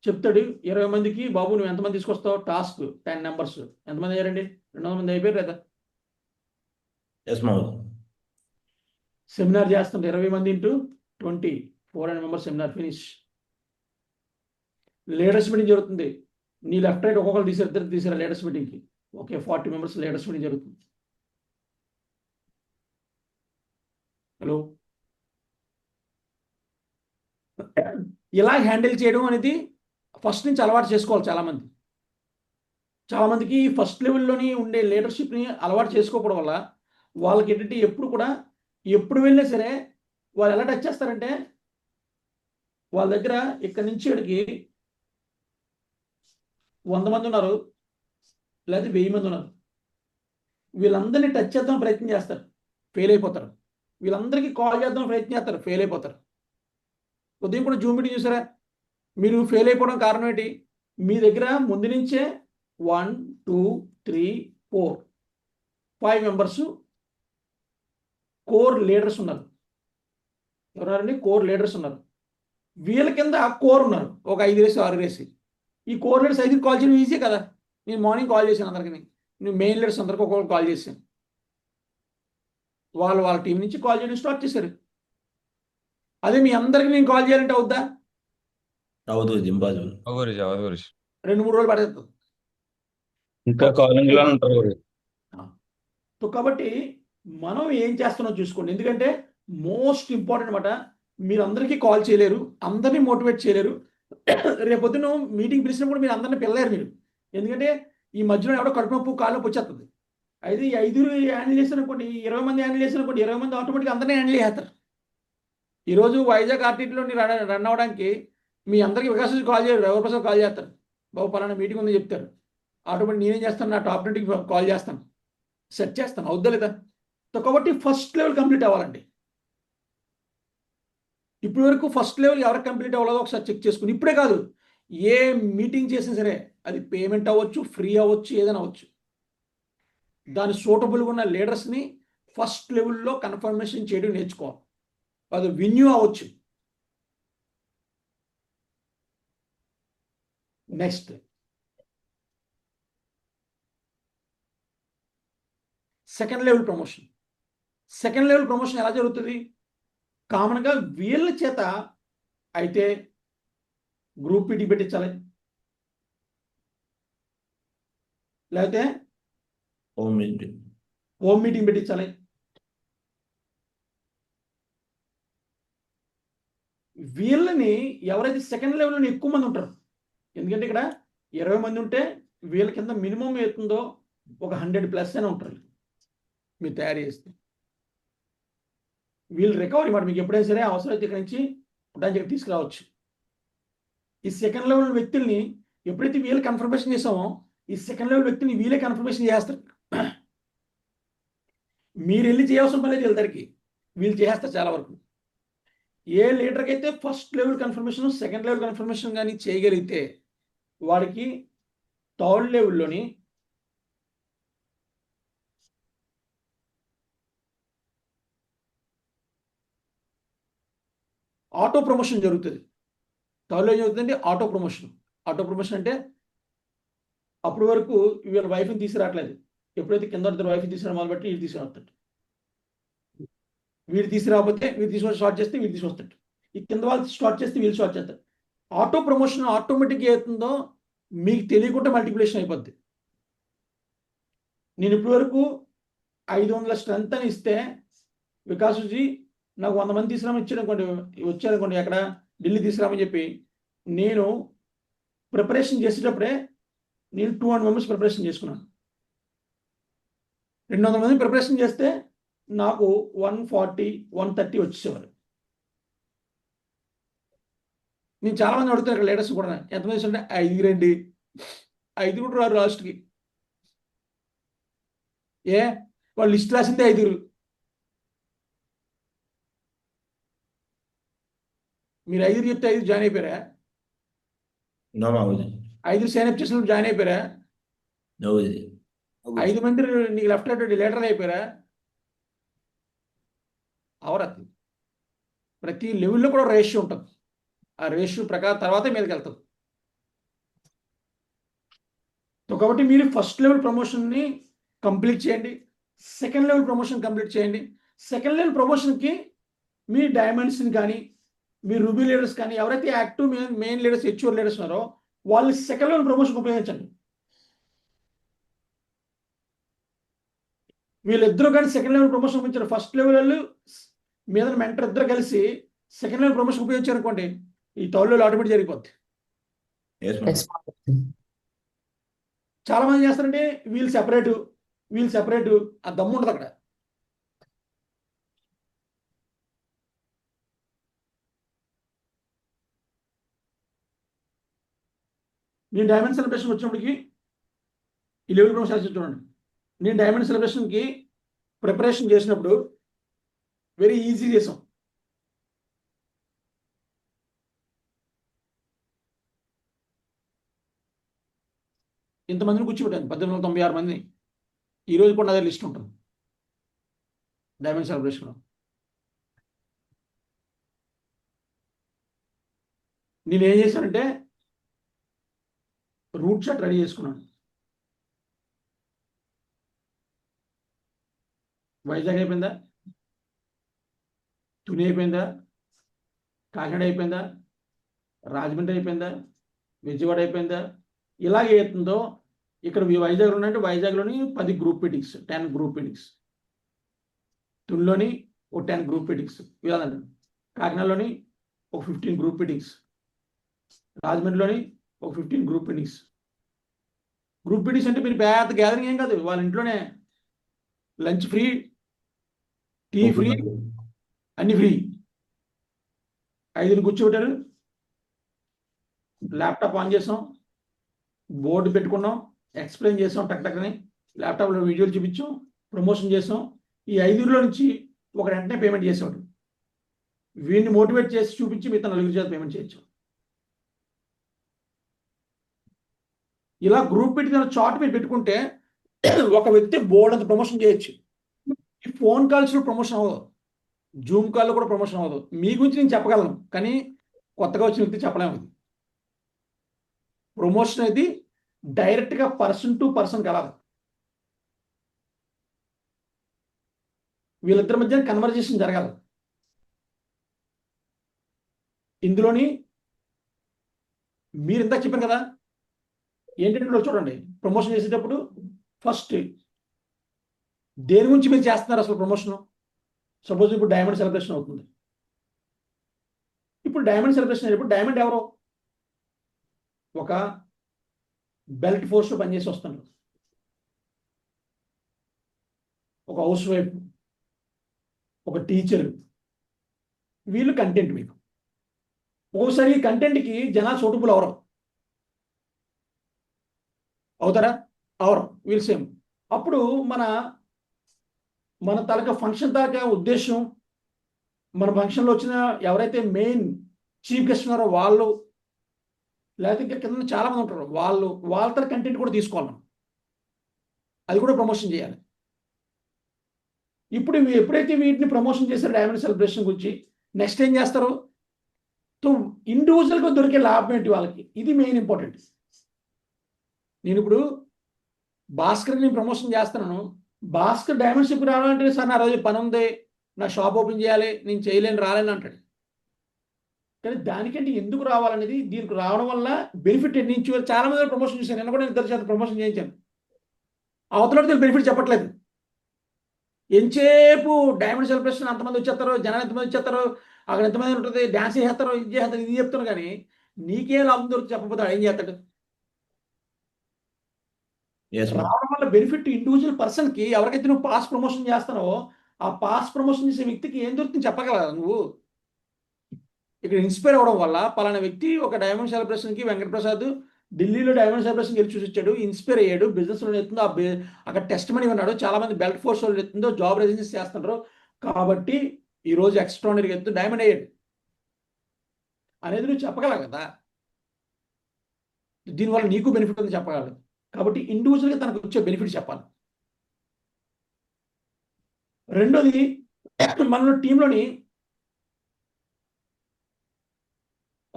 [SPEAKER 3] చెప్తాడు. 20 మందికి బాబు నువ్వు ఎంతమంది తీసుకొస్తావు, టాస్క్ 10 నెంబర్స్. ఎంతమంది అయ్యారండి? 200 మంది అయిపోయారు కదా.
[SPEAKER 4] ఎస్ మావోజీ.
[SPEAKER 3] సెమినార్ చేస్తుంటే 20 మంది into 20 400 members seminar finish. Leaders meeting జరుగుతుంది. నీ లెఫ్ట్ రైట్ ఒక్కొక్కరు తీసారు, ఇద్దరు తీసారు లీడర్స్ మీటింగ్కి. ఓకే, 40 మెంబర్స్ లీడర్స్ మీటింగ్ జరుగుతుంది. హలో, ఇలా హ్యాండిల్ చేయడం అనేది ఫస్ట్ నుంచి అలవాటు చేసుకోవాలి. చాలామందికి ఫస్ట్ లెవెల్లోని ఉండే లీడర్షిప్ని అలవాటు చేసుకోవడం వల్ల వాళ్ళకి ఏంటంటే ఎప్పుడు వెళ్ళినా సరే వాళ్ళు ఎలా టచ్ చేస్తారంటే వాళ్ళ దగ్గర ఇక్కడి నుంచి ఇక్కడికి 100 మంది ఉన్నారు, లేదా 1000 మంది ఉన్నారు. వీళ్ళందరినీ టచ్ చేద్దాం ప్రయత్నం చేస్తారు, ఫెయిల్ అయిపోతారు. వీళ్ళందరికీ కాల్ చేద్దాం ప్రయత్నం చేస్తారు, ఫెయిల్ అయిపోతారు. ఉదయం కూడా జూమ్ మీటింగ్ చూసారా? మీరు ఫెయిల్ అయిపోవడం కారణం ఏంటి? మీ దగ్గర ముందు నుంచే 1 2 3 4 5 మెంబర్స్ కోర్ లీడర్స్ ఉన్నారు. ఎవరండి? కోర్ లీడర్స్ ఉన్నారు. వీళ్ళ కింద కోర్ ఉన్నారు, ఒక 5 వేసి 6 వేసి. ఈ కోర్ లీడర్స్ 5కి కాల్ చేయడం ఈజీ కదా. నేను మార్నింగ్ కాల్ చేశాను అందరికీ. నేను మెయిన్ లీడర్స్ అందరికీ ఒక్కొక్కరు కాల్ చేశాను. వాళ్ళ టీం నుంచి కాల్ చేయడం స్టార్ట్ చేశారు. అదే మీ అందరికి నేను కాల్ చేయాలంటే అవుద్దా?
[SPEAKER 4] అవుతుంది, ఇంపాసిబుల్.
[SPEAKER 3] 2-3 రోజులు పడుతుంది.
[SPEAKER 1] ఇంకా కాలింగ్ లో ఉంటారు.
[SPEAKER 3] సో కాబట్టి మనం ఏం చేస్తున్నాం చూసుకోండి. ఎందుకంటే మోస్ట్ ఇంపార్టెంట్ అనమాట. మీరు అందరికీ కాల్ చేయలేరు, అందరినీ మోటివేట్ చేయలేరు. రేపొద్దున మీటింగ్ పిలిచినప్పుడు మీరు అందరినీ పిల్లలేరు మీరు. ఎందుకంటే ఈ మధ్యలో ఎవడో కడుపు నొప్పు కాళ్ళు నొప్పి వచ్చేస్తుంది. అయితే ఈ 5 హ్యాండిల్ చేసిన అనుకోండి, 20 మంది హ్యాండిల్ చేసిన అనుకోండి, 20 మంది ఆటోమేటిక్గా అందరినీ హ్యాండిల్ చేస్తారు. ఈరోజు వైజాగ్ ఆర్టీటీలో రన్ అవ్వడానికి మీ అందరికీ వికాస్ కాల్ చేయరు, ఎవరికోసం కాల్ చేస్తారు. బాబు పలానా మీటింగ్ ఉందని చెప్తారు. ఆటోమేటిక్ నేనేం చేస్తాను, నా టాప్ 20కి కాల్ చేస్తాను, సెట్ చేస్తాను. అవుద్దా లేదా? సో కాబట్టి ఫస్ట్ లెవెల్ కంప్లీట్ అవ్వాలండి. ఇప్పటి వరకు ఫస్ట్ లెవెల్ ఎవరికి కంప్లీట్ అవ్వాలో ఒకసారి చెక్ చేసుకుని, ఇప్పుడే కాదు ఏ మీటింగ్ చేసినా సరే, అది పేమెంట్ అవ్వచ్చు, ఫ్రీ అవ్వచ్చు, ఏదైనా అవ్వచ్చు, దాని సూటబుల్గా ఉన్న లీడర్స్ని ఫస్ట్ లెవెల్లో కన్ఫర్మేషన్ చేయడం నేర్చుకోవాలి. అది విన్యూ అవ్వచ్చు. Next second level promotion. Second level promotion ఎలా జరుగుతుంది? కామన్గా వీళ్ళ చేత అయితే గ్రూప్ మీటింగ్ పెట్టించాలి, లేకపోతే
[SPEAKER 4] హోమ్
[SPEAKER 3] మీటింగ్ పెట్టించాలి. వీళ్ళని ఎవరైతే సెకండ్ లెవెల్లో ఎక్కువ మంది ఉంటారు, ఎందుకంటే ఇక్కడ 20 మంది ఉంటే వీళ్ళ కింద మినిమం అవుతుందో ఒక 100+ అయినా ఉంటారు. మీరు తయారు చేస్తే వీళ్ళు రికవరీ మాట మీకు ఎప్పుడైనా సరే అవసరమైతే ఇక్కడ నుంచి దాని తీసుకురావచ్చు. ఈ సెకండ్ లెవెల్ వ్యక్తుల్ని ఎప్పుడైతే వీళ్ళు కన్ఫర్మేషన్ చేసామో, ఈ సెకండ్ లెవెల్ వ్యక్తిని వీళ్ళే కన్ఫర్మేషన్ చేస్తారు. మీరు వెళ్ళి చేయాల్సిన పని లేదు వీళ్ళకి, వీళ్ళు చేస్తారు చాలా వరకు. ఏ లీడర్కి అయితే first level confirmation, second level confirmation కానీ చేయగలిగితే వాడికి థర్డ్ లెవెల్లోని ఆటో ప్రమోషన్ జరుగుతుంది. థర్డ్లో ఏం జరుగుతుందంటే ఆటో ప్రమోషన్. ఆటో ప్రమోషన్ అంటే అప్పటి వరకు వీళ్ళ వైఫ్ని తీసుకురావట్లేదు, ఎప్పుడైతే కింద ఇద్దరు వైఫ్ని తీసుకురావడం మొదలుపెట్టి వీళ్ళు తీసుకురావస్తాడు. వీళ్ళు తీసుకురాకపోతే వీళ్ళు తీసుకొని స్టార్ట్ చేస్తే వీళ్ళు తీసుకొస్తాడు. ఈ కింద వాళ్ళు స్టార్ట్ చేస్తే వీళ్ళు స్టార్ట్ చేస్తారు. ఆటో ప్రమోషన్ ఆటోమేటిక్గా అవుతుందో మీకు తెలియకుండా మల్టిప్లికేషన్ అయిపోద్ది. నేను ఇప్పటి వరకు 500 స్ట్రెంత్ అని ఇస్తే వికాసుజీ నాకు 100 మంది తీసుకురామని ఇచ్చారనుకోండి, వచ్చారనుకోండి, ఎక్కడ ఢిల్లీ తీసుకురామని చెప్పి, నేను ప్రిపరేషన్ చేసేటప్పుడే నేను 200 మెంబర్స్ ప్రిపరేషన్ చేసుకున్నాను. 200 మంది ప్రిపరేషన్ చేస్తే నాకు 140, 130 వచ్చేవారు. నేను చాలా మంది అడుగుతాను ఇక్కడ లీడర్స్ కూడా, ఎంతమంది అంటే 5 రండి, 5 కూడా రారు లాస్ట్కి. వాళ్ళు లిస్ట్ రాసిందే 5. మీరు 5 చెప్తే 5 జాయిన్ అయిపోయారా?
[SPEAKER 4] నో బాబుజీ.
[SPEAKER 3] 5 సైన్ అప్ చేసినప్పుడు జాయిన్ అయిపోయారా?
[SPEAKER 4] నో బాబుజీ.
[SPEAKER 3] 5 మంది నీకు లెఫ్ట్ హ్యాండ్ లీడర్ అయిపోయారా? అవరత్. ప్రతి లెవెల్లో కూడా రేషియో ఉంటుంది. ఆ రేషియో ప్రకారం తర్వాతే మీదకి వెళ్తుంది. కాబట్టి మీరు ఫస్ట్ లెవెల్ ప్రమోషన్ని కంప్లీట్ చేయండి, సెకండ్ లెవెల్ ప్రమోషన్ కంప్లీట్ చేయండి. సెకండ్ లెవెల్ ప్రమోషన్కి మీ డైమండ్స్ని కానీ, మీ రూబీ లీడర్స్ కానీ, ఎవరైతే యాక్టివ్ మెయిన్ లీడర్స్, హెచ్ఓర్ లీడర్స్ ఉన్నారో వాళ్ళు సెకండ్ లెవెల్ ప్రమోషన్ ఉపయోగించండి. వీళ్ళిద్దరూ కానీ సెకండ్ లెవెల్ ప్రమోషన్ ఉపయోగించారు. ఫస్ట్ లెవెల్ మీద మెంటర్ ఇద్దరు కలిసి సెకండ్ లెవెల్ ప్రమోషన్ ఉపయోగించారు అనుకోండి, ఈ థర్డ్ లెవెల్ ఆటోమేటిక్ జరిగిపోద్ది.
[SPEAKER 4] Yes,
[SPEAKER 5] Yes,
[SPEAKER 4] ma'am.
[SPEAKER 5] Maguruji.
[SPEAKER 3] చాలా మంది చేస్తారంటే వీళ్ళు సెపరేటు ఆ దమ్ము ఉండదు అక్కడ. నేను డైమండ్ సెలబ్రేషన్ వచ్చినప్పటికి ఈ లెవెల్ ప్రమోషన్ చూడండి. నేను డైమండ్ సెలబ్రేషన్కి ప్రిపరేషన్ చేసినప్పుడు వెరీ ఈజీ చేసాం. ఇంతమందిని కూర్చోబెట్టాను, 1896 మందిని. ఈరోజు కూడా అదే లిస్ట్ ఉంటుంది డైమండ్ సెలబ్రేషన్లో. నేను ఏం చేశానంటే రూట్ చార్ట్ రెడీ చేసుకున్నాను. వైజాగ్ అయిపోయిందా, తుని అయిపోయిందా, కాకినాడ అయిపోయిందా, రాజమండ్రి అయిపోయిందా, విజయవాడ అయిపోయిందా, ఇలాగే అవుతుందో ఇక్కడ వైజాగ్లో ఉన్నాయంటే వైజాగ్లోని 10 గ్రూప్ మీటింగ్స్, 10 గ్రూప్ మీటింగ్స్, తునిలోని ఒక 10 గ్రూప్ మీటింగ్స్, ఇలా కాకినాడలోని ఒక 15 గ్రూప్ మీటింగ్స్, రాజమండ్రిలోని ఒక 15 గ్రూప్ మీటింగ్స్. గ్రూప్ మీటింగ్స్ అంటే మీరు పెద్ద గ్యాదరింగ్ ఏం కాదు, వాళ్ళ ఇంట్లోనే లంచ్ ఫ్రీ, టీ ఫ్రీ, అన్ని ఫ్రీ. 5 కూర్చోబెట్టారు, ల్యాప్టాప్ ఆన్ చేసాం, బోర్డు పెట్టుకున్నాం, ఎక్స్ప్లెయిన్ చేసాం, టక్ అని ల్యాప్టాప్లో వీడియోలు చూపించాం, ప్రమోషన్ చేసాం. ఈ 5లో నుంచి ఒక వెంటనే పేమెంట్ చేసేవాడు. వీడిని మోటివేట్ చేసి చూపించి మిగతా 4 చేత పేమెంట్ చేయొచ్చు. ఇలా గ్రూప్ పెట్టి చార్ట్ మీరు పెట్టుకుంటే ఒక వ్యక్తి బోర్డు అంత ప్రమోషన్ చేయొచ్చు. ఈ ఫోన్ కాల్స్లో ప్రమోషన్ అవ్వదు, జూమ్ కాల్లో కూడా ప్రమోషన్ అవ్వదు. మీ గురించి నేను చెప్పగలను, కానీ కొత్తగా వచ్చిన వ్యక్తి చెప్పలేము. ప్రమోషన్ అనేది డైరెక్ట్గా పర్సన్ టు పర్సన్ కలదు. వీళ్ళిద్దరి మధ్య కన్వర్జేషన్ జరగాలి. ఇందులోని మీరు ఇందాక చెప్పాను కదా, ఏంటంటే చూడండి, ప్రమోషన్ చేసేటప్పుడు ఫస్ట్ దేని గురించి మీరు చేస్తున్నారు అసలు ప్రమోషన్. సపోజ్ ఇప్పుడు డైమండ్ సెలబ్రేషన్ అవుతుంది. ఇప్పుడు డైమండ్ సెలబ్రేషన్ అయినప్పుడు డైమండ్ ఎవరో ఒక బెల్ట్ ఫోర్స్లో పనిచేసి వస్తాను, ఒక హౌస్ వైఫ్, ఒక టీచర్, వీళ్ళు కంటెంట్. మీకు ఒకసారి ఈ కంటెంట్కి జనాలు సూటబుల్ అవుతారా? అవరు. వీళ్ళు సేమ్. అప్పుడు మన తాలూకా ఫంక్షన్ తాలూకా ఉద్దేశం, మన ఫంక్షన్లో వచ్చిన ఎవరైతే మెయిన్ చీఫ్ గెస్ట్ ఉన్నారో వాళ్ళు, లేకపోతే ఇంకా కింద చాలా మంది ఉంటారు, వాళ్ళ తర కంటెంట్ కూడా తీసుకోవాలి మనం. అది కూడా ప్రమోషన్ చేయాలి. ఇప్పుడు ఎప్పుడైతే వీటిని ప్రమోషన్ చేశారో డైమండ్ సెలబ్రేషన్ గురించి, నెక్స్ట్ ఏం చేస్తారు? సో ఇండివిజువల్గా దొరికే లాభం ఏంటి వాళ్ళకి, ఇది మెయిన్ ఇంపార్టెంట్. నేను ఇప్పుడు భాస్కర్ని ప్రమోషన్ చేస్తున్నాను. భాస్కర్ డైమండ్ షిప్ రావాలంటే సార్ నా రోజు పని ఉంది, నా షాప్ ఓపెన్ చేయాలి, నేను చేయలేను, రాలేను అంటాడు. కానీ దానికంటే ఎందుకు రావాలనేది, దీనికి రావడం వల్ల బెనిఫిట్ నుంచి చాలా మంది ప్రమోషన్ చేశాను. నేను కూడా 2 చేత ప్రమోషన్ చేయించాను. అవతల బెనిఫిట్ చెప్పట్లేదు. ఎంతసేపు డైమండ్ సెలబ్రేషన్ అంతమంది వచ్చేస్తారు, జనాలు ఎంతమంది వచ్చేస్తారు, అక్కడ ఎంతమంది ఉంటుంది, డ్యాన్స్ చేస్తారు, ఇది చేస్తారు, ఇది చెప్తారు. కానీ నీకేం లాభం దొరికి చెప్పకపోతే ఏం చేస్తాడు?
[SPEAKER 4] Yes, ma'am.
[SPEAKER 3] రావడం వల్ల బెనిఫిట్ ఇండివిజువల్ పర్సన్కి, ఎవరికైతే నువ్వు పాస్ ప్రమోషన్ చేస్తావో ఆ పాస్ ప్రమోషన్ చేసే వ్యక్తికి ఏం దొరుకుతుంది చెప్పగలరా నువ్వు? ఇక్కడ ఇన్స్పైర్ అవ్వడం వల్ల పలానా వ్యక్తి ఒక డైమండ్ సెలబ్రేషన్కి వెంకటప్రసాద్ ఢిల్లీలో డైమండ్ సెలబ్రేషన్ వెళ్ళి చూసి వచ్చాడు, ఇన్స్పైర్ అయ్యాడు, బిజినెస్లో ఎత్తుందో అక్కడ టెస్ట్ మనీ ఉన్నాడు, చాలా మంది బెల్ట్ ఫోర్స్ వాళ్ళు ఎత్తుందో జాబ్ రెసిడెన్స్ చేస్తున్నారు, కాబట్టి ఈరోజు ఎక్స్ట్రానరీగా ఎత్తు డైమండ్ అయ్యాడు అనేది నువ్వు చెప్పగలవు కదా. దీనివల్ల నీకు బెనిఫిట్ ఉంది చెప్పగలరు. కాబట్టి ఇండివిజువల్గా తనకు వచ్చే బెనిఫిట్ చెప్పాలి. రెండోది, మనలో టీంలోని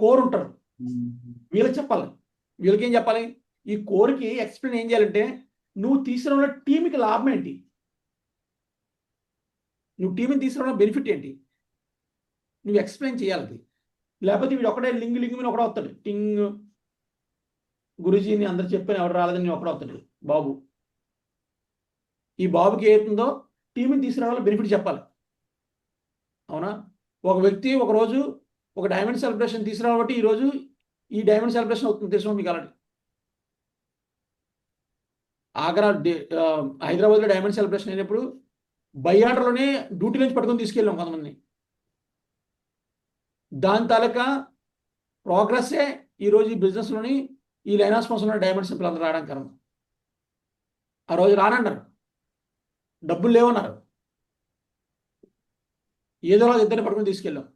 [SPEAKER 3] కోర్ ఉంటారు, వీళ్ళకి చెప్పాలి. వీళ్ళకి ఏం చెప్పాలి? ఈ కోర్కి ఎక్స్ప్లెయిన్ ఏం చేయాలంటే, నువ్వు తీసుకున్న టీంకి లాభం ఏంటి, నువ్వు టీంని తీసుకున్న బెనిఫిట్ ఏంటి, నువ్వు ఎక్స్ప్లెయిన్ చేయాలి. లేకపోతే వీడు ఒకటే లింగ్ మీద ఒకడే వస్తాడు, టింగ్ గురూజీని అందరు చెప్పాను ఎవరు రాలేదని నేను ఒకడే వస్తాడు బాబు. ఈ బాబుకి ఏతుందో టీంని తీసుకురావాలో బెనిఫిట్ చెప్పాలి. అవునా? ఒక వ్యక్తి ఒకరోజు ఒక డైమండ్ సెలబ్రేషన్ తీసుకురాబట్టి ఈరోజు ఈ డైమండ్ సెలబ్రేషన్ అవుతుంది తెలుసు మీకు. అలాంటి హైదరాబాద్లో డైమండ్ సెలబ్రేషన్ అయినప్పుడు బయ్యాటలోనే డ్యూటీ నుంచి పట్టుకొని తీసుకెళ్ళాం కొంతమంది. దాని తాలూకా ప్రోగ్రెస్సే ఈరోజు ఈ బిజినెస్లోని ఈ లైన్ ఆఫ్ స్పాన్సర్లో డైమండ్ సింపుల్ అందరూ రావడానికి కారణం. ఆ రోజు రానన్నారు, డబ్బులు లేవన్నారు, ఏదో రోజు ఇద్దరిని పట్టుకొని తీసుకెళ్ళాం.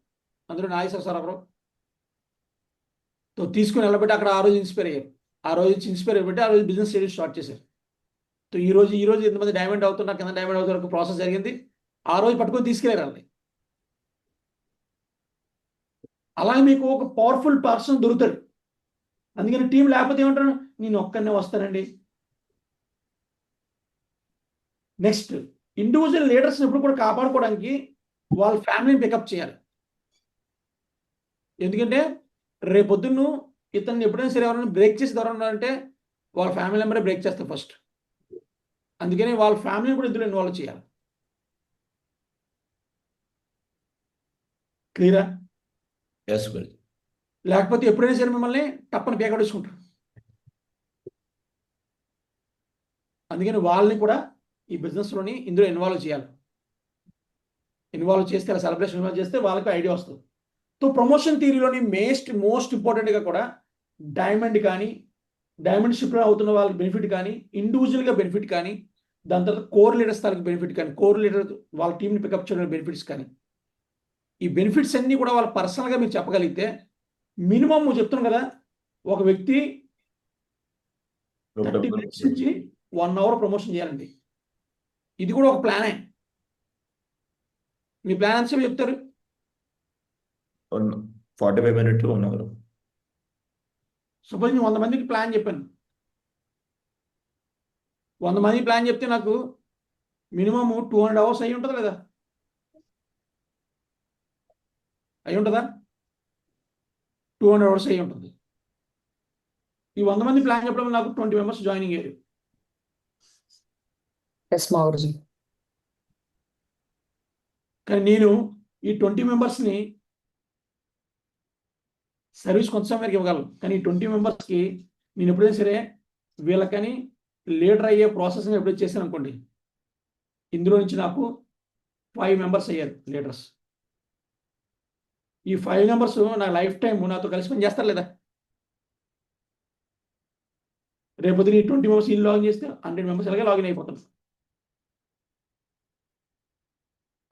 [SPEAKER 3] అందులో నాగేశ్వర సార్ ఒకరు తీసుకుని వెళ్ళబట్టి అక్కడ ఆ రోజు ఇన్స్పైర్ అయ్యారు. ఆ రోజు నుంచి ఇన్స్పైర్ అయిబట్టి ఆ రోజు బిజినెస్ చేయడం స్టార్ట్ చేశారు. ఈ రోజు ఎంతమంది డైమండ్ అవుతున్నారు, కింద డైమండ్ అవుతున్న ప్రాసెస్ జరిగింది. ఆ రోజు పట్టుకొని తీసుకెళ్ళారు వాళ్ళని. అలాగే మీకు ఒక పవర్ఫుల్ పర్సన్ దొరుకుతాడు. అందుకని టీం లేకపోతే ఏమంటారు, నేను ఒక్కనే వస్తానండి. నెక్స్ట్, ఇండివిజువల్ లీడర్స్ ఎప్పుడు కూడా కాపాడుకోవడానికి వాళ్ళ ఫ్యామిలీని పికప్ చేయాలి. ఎందుకంటే రేపొద్దున్న ఇతన్ని ఎప్పుడైనా సరే ఎవరైనా బ్రేక్ చేసి ఉన్నారంటే వాళ్ళ ఫ్యామిలీ మెంబరే బ్రేక్ చేస్తారు ఫస్ట్. అందుకని వాళ్ళ ఫ్యామిలీని కూడా ఇందులో ఇన్వాల్వ్ చేయాలి. క్లియరా?
[SPEAKER 4] Yes, well.
[SPEAKER 3] లేకపోతే ఎప్పుడైనా సరే మిమ్మల్ని తప్పని పేకడుచుకుంటారు. అందుకని వాళ్ళని కూడా ఈ బిజినెస్లోని ఇందులో ఇన్వాల్వ్ చేయాలి. ఇన్వాల్వ్ చేస్తే అలా సెలబ్రేషన్ ఇన్వాల్వ్ చేస్తే వాళ్ళకి ఐడియా వస్తుంది. సో ప్రమోషన్ థియరీలోని మోస్ట్ ఇంపార్టెంట్గా కూడా డైమండ్ కానీ, డైమండ్ షిప్ అవుతున్న వాళ్ళకి బెనిఫిట్ కానీ, ఇండివిజువల్గా బెనిఫిట్ కానీ, దాని తర్వాత కోర్ లీడర్స్ తాలూకు బెనిఫిట్ కానీ, కోర్ లీడర్ వాళ్ళ టీంని పికప్ చేయడానికి బెనిఫిట్స్ కానీ, ఈ బెనిఫిట్స్ అన్నీ కూడా వాళ్ళ పర్సనల్గా మీరు చెప్పగలిగితే మినిమం చెప్తున్నాను కదా, ఒక వ్యక్తి 30 minutes నుంచి 1 hour ప్రమోషన్ చేయాలండి. ఇది కూడా ఒక ప్లానే. మీ ప్లాన్ ఎంతసేపు చెప్తారు?
[SPEAKER 4] 45 minutes to 1 hour.
[SPEAKER 3] సపోజ్ నేను 100 మందికి ప్లాన్ చెప్పాను. 100 మందికి ప్లాన్ చెప్తే నాకు మినిమం 200 hours అయి ఉంటుంది కదా? అయి ఉంటుందా? 200 hours అయి ఉంటుంది. ఈ 100 మంది ప్లాన్ చెప్పడం నాకు 20 members జాయినింగ్ అయ్యారు.
[SPEAKER 5] ఎస్ మా గురుజీ.
[SPEAKER 3] కానీ నేను ఈ 20 మెంబర్స్ని సర్వీస్ కొంత సమయానికి ఇవ్వగలను. కానీ ఈ 20 మెంబర్స్కి నేను ఎప్పుడైనా సరే వీళ్ళకని లీడర్ అయ్యే ప్రాసెస్ని ఎప్పుడైతే చేశాను అనుకోండి, ఇందులో నుంచి నాకు 5 members అయ్యారు లీడర్స్. ఈ 5 members నా లైఫ్ టైం నాతో కలిసి పని చేస్తారు లేదా? రేపు ఈ 20 members ఇల్లు లాగిన్ చేస్తే 100 members అలాగే లాగిన్ అయిపోతాం.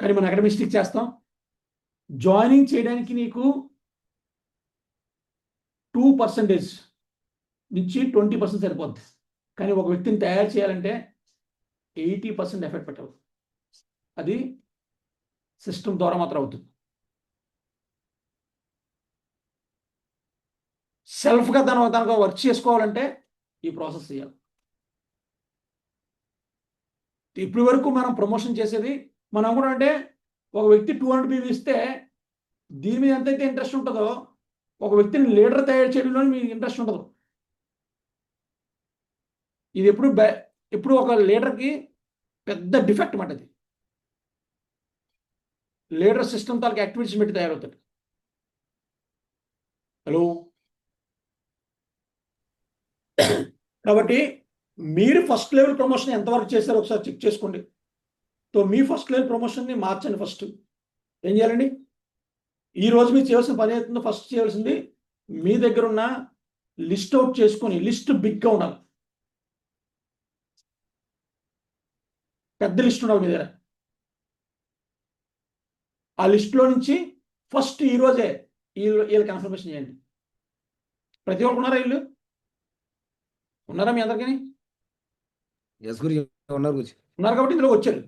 [SPEAKER 3] కానీ మనం ఎక్కడ మిస్టేక్ చేస్తాం? జాయినింగ్ చేయడానికి నీకు 2% నుంచి 20% సరిపోద్ది. కానీ ఒక వ్యక్తిని తయారు చేయాలంటే 80% ఎఫెక్ట్ పెట్టాలి. అది సిస్టమ్ ద్వారా మాత్రం అవుతుంది. సెల్ఫ్గా తనకు వర్క్ చేసుకోవాలంటే ఈ ప్రాసెస్ చేయాలి. ఇప్పటి వరకు మనం ప్రమోషన్ చేసేది మనం కూడా అంటే ఒక వ్యక్తి 200 PV ఇస్తే దీని మీద ఎంతైతే ఇంట్రెస్ట్ ఉంటుందో ఒక వ్యక్తిని లీడర్ తయారు చేయడంలో మీకు ఇంట్రెస్ట్ ఉండదు. ఇది ఎప్పుడు ఒక లీడర్కి పెద్ద డిఫెక్ట్ మాట. ఇది లీడర్ సిస్టమ్ తాలూకు యాక్టివిటీస్ పెట్టి తయారవుతాడు. హలో, కాబట్టి మీరు ఫస్ట్ లెవెల్ ప్రమోషన్ ఎంతవరకు చేశారో ఒకసారి చెక్ చేసుకోండి. సో మీ ఫస్ట్ లెవెల్ ప్రమోషన్ని మార్చండి. ఫస్ట్ ఏం చేయాలండి? ఈ రోజు మీరు చేయాల్సిన పని అవుతుందో ఫస్ట్ చేయాల్సింది మీ దగ్గర ఉన్న లిస్ట్ అవుట్ చేసుకొని, లిస్ట్ బిగ్గా ఉండాలి, పెద్ద లిస్ట్ ఉండాలి మీ దగ్గర. ఆ లిస్టులో నుంచి ఫస్ట్ ఈ రోజే వీళ్ళు కన్ఫర్మేషన్ చేయండి. ప్రతి ఒక్కరు ఉన్నారా? వీళ్ళు ఉన్నారా మీ అందరికీ? ఉన్నారు కాబట్టి ఇందులో వచ్చారు.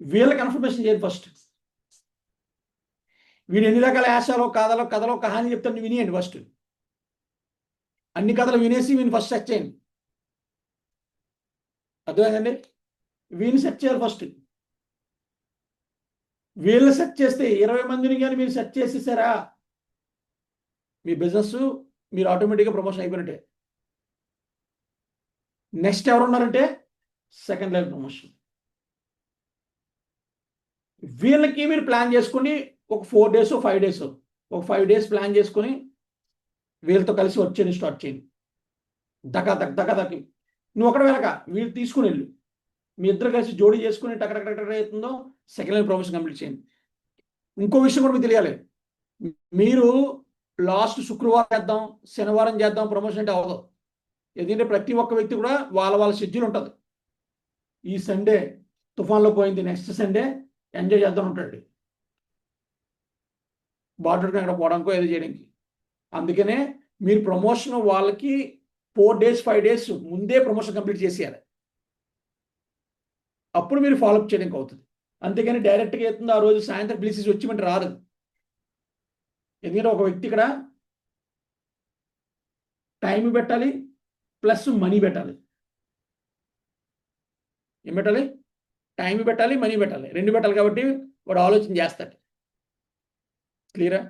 [SPEAKER 3] వీళ్ళ కన్ఫర్మేషన్ చేయండి ఫస్ట్. వీడు ఎన్ని రకాల యాసాలో కథలో కహాని చెప్తాను, వినియండి ఫస్ట్. అన్ని కథలు వినేసి వీని ఫస్ట్ సెర్చ్ చేయండి. అర్థమైందండి? వీని సెర్చ్ చేయాలి ఫస్ట్. వీళ్ళు సెర్చ్ చేస్తే 20 మందిని కానీ మీరు సెర్చ్ చేసేసారా, మీ బిజినెస్ మీరు ఆటోమేటిక్గా ప్రమోషన్ అయిపోయినట్టే. నెక్స్ట్ ఎవరు ఉన్నారంటే సెకండ్ లెవెల్ ప్రమోషన్. వీళ్ళకి మీరు ప్లాన్ చేసుకుని ఒక 4 days 5 days ఒక 5 days ప్లాన్ చేసుకొని వీళ్ళతో కలిసి వర్క్ చేయని స్టార్ట్ చేయండి. దక్కి నువ్వు ఒకటి వెళ్ళక వీళ్ళు తీసుకుని వెళ్ళు, మీ ఇద్దరు కలిసి జోడీ చేసుకుని టక్ అవుతుందో సెకండ్ లెవెల్ ప్రమోషన్ కంప్లీట్ చేయండి. ఇంకో విషయం కూడా మీకు తెలియాలి. మీరు లాస్ట్ శుక్రవారం చేద్దాం, శనివారం చేద్దాం ప్రమోషన్ అంటే అవ్వదు. ఎందుకంటే ప్రతి ఒక్క వ్యక్తి కూడా వాళ్ళ షెడ్యూల్ ఉంటుంది. ఈ సండే తుఫాన్లో పోయింది, నెక్స్ట్ సండే ఎంజాయ్ చేద్దాం ఉంటాడు, బార్డర్కి అక్కడ పోవడానికో ఏదో చేయడానికి. అందుకనే మీరు ప్రమోషన్ వాళ్ళకి 4 days 5 days ముందే ప్రమోషన్ కంప్లీట్ చేసేయాలి. అప్పుడు మీరు ఫాలోఅప్ చేయడానికి అవుతుంది. అంతేగాని డైరెక్ట్గా అవుతుంది ఆ రోజు సాయంత్రం పిలిచేసి వచ్చిమంటే రాదు. ఎందుకంటే ఒక వ్యక్తి ఇక్కడ టైం పెట్టాలి ప్లస్ మనీ పెట్టాలి. ఏం పెట్టాలి? టైం పెట్టాలి, మనీ పెట్టాలి, 2 పెట్టాలి. కాబట్టి వాడు ఆలోచన చేస్తాడు. క్లియరా?